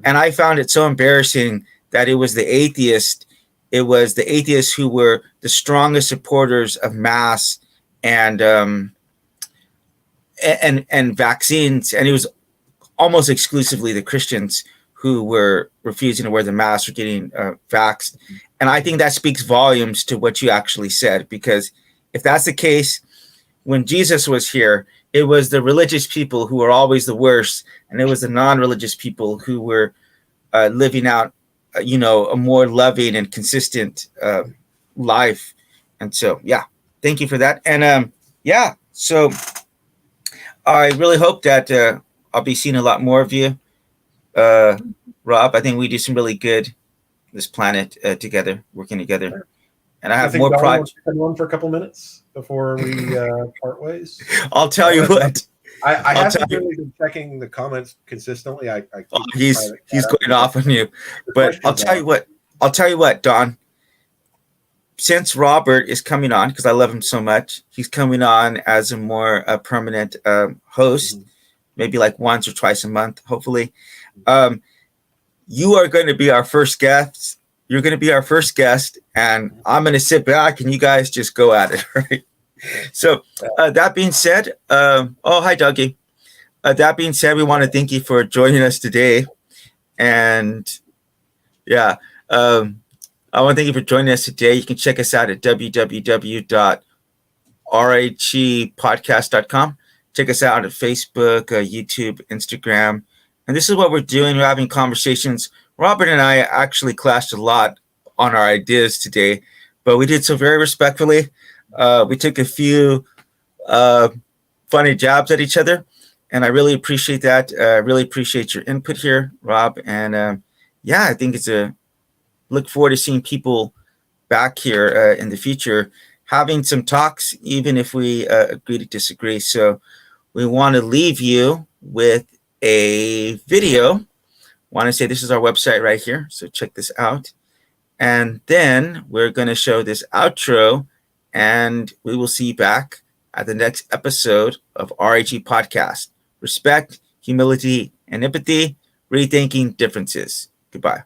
And I found it so embarrassing that it was the atheists. It was the atheists who were the strongest supporters of masks and vaccines. And it was almost exclusively the Christians who were refusing to wear the mask or getting vaxxed. And I think that speaks volumes to what you actually said, because if that's the case, when Jesus was here, it was the religious people who were always the worst, and it was the non-religious people who were living out, a more loving and consistent life. And so, yeah, thank you for that. And so I really hope that I'll be seeing a lot more of you, Rob. I think we do some really good this planet together, working together. And I have more projects. On for a couple minutes before we part ways. I'll tell you what. I haven't really been checking the comments consistently. He's going off on you, but I'll tell you what, Don. Since Robert is coming on, because I love him so much, he's coming on as a more permanent host, maybe like once or twice a month, hopefully. You are going to be our first guest. You're going to be our first guest, and I'm going to sit back and you guys just go at it, right? So that being said, hi, Dougie. That being said, we want to thank you for joining us today. And I want to thank you for joining us today. You can check us out at www.rhepodcast.com. Check us out at Facebook, YouTube, Instagram. And this is what we're doing. We're having conversations. Robert and I actually clashed a lot on our ideas today, but we did so very respectfully. We took a few funny jabs at each other, and I really appreciate that. Really appreciate your input here, Rob. And yeah, I think it's a look forward to seeing people back here in the future, having some talks, even if we agree to disagree. So we want to leave you with a video. Want to say this is our website right here, so check this out. And then we're going to show this outro, and we will see you back at the next episode of RAG Podcast. Respect, humility, and empathy, rethinking differences. Goodbye.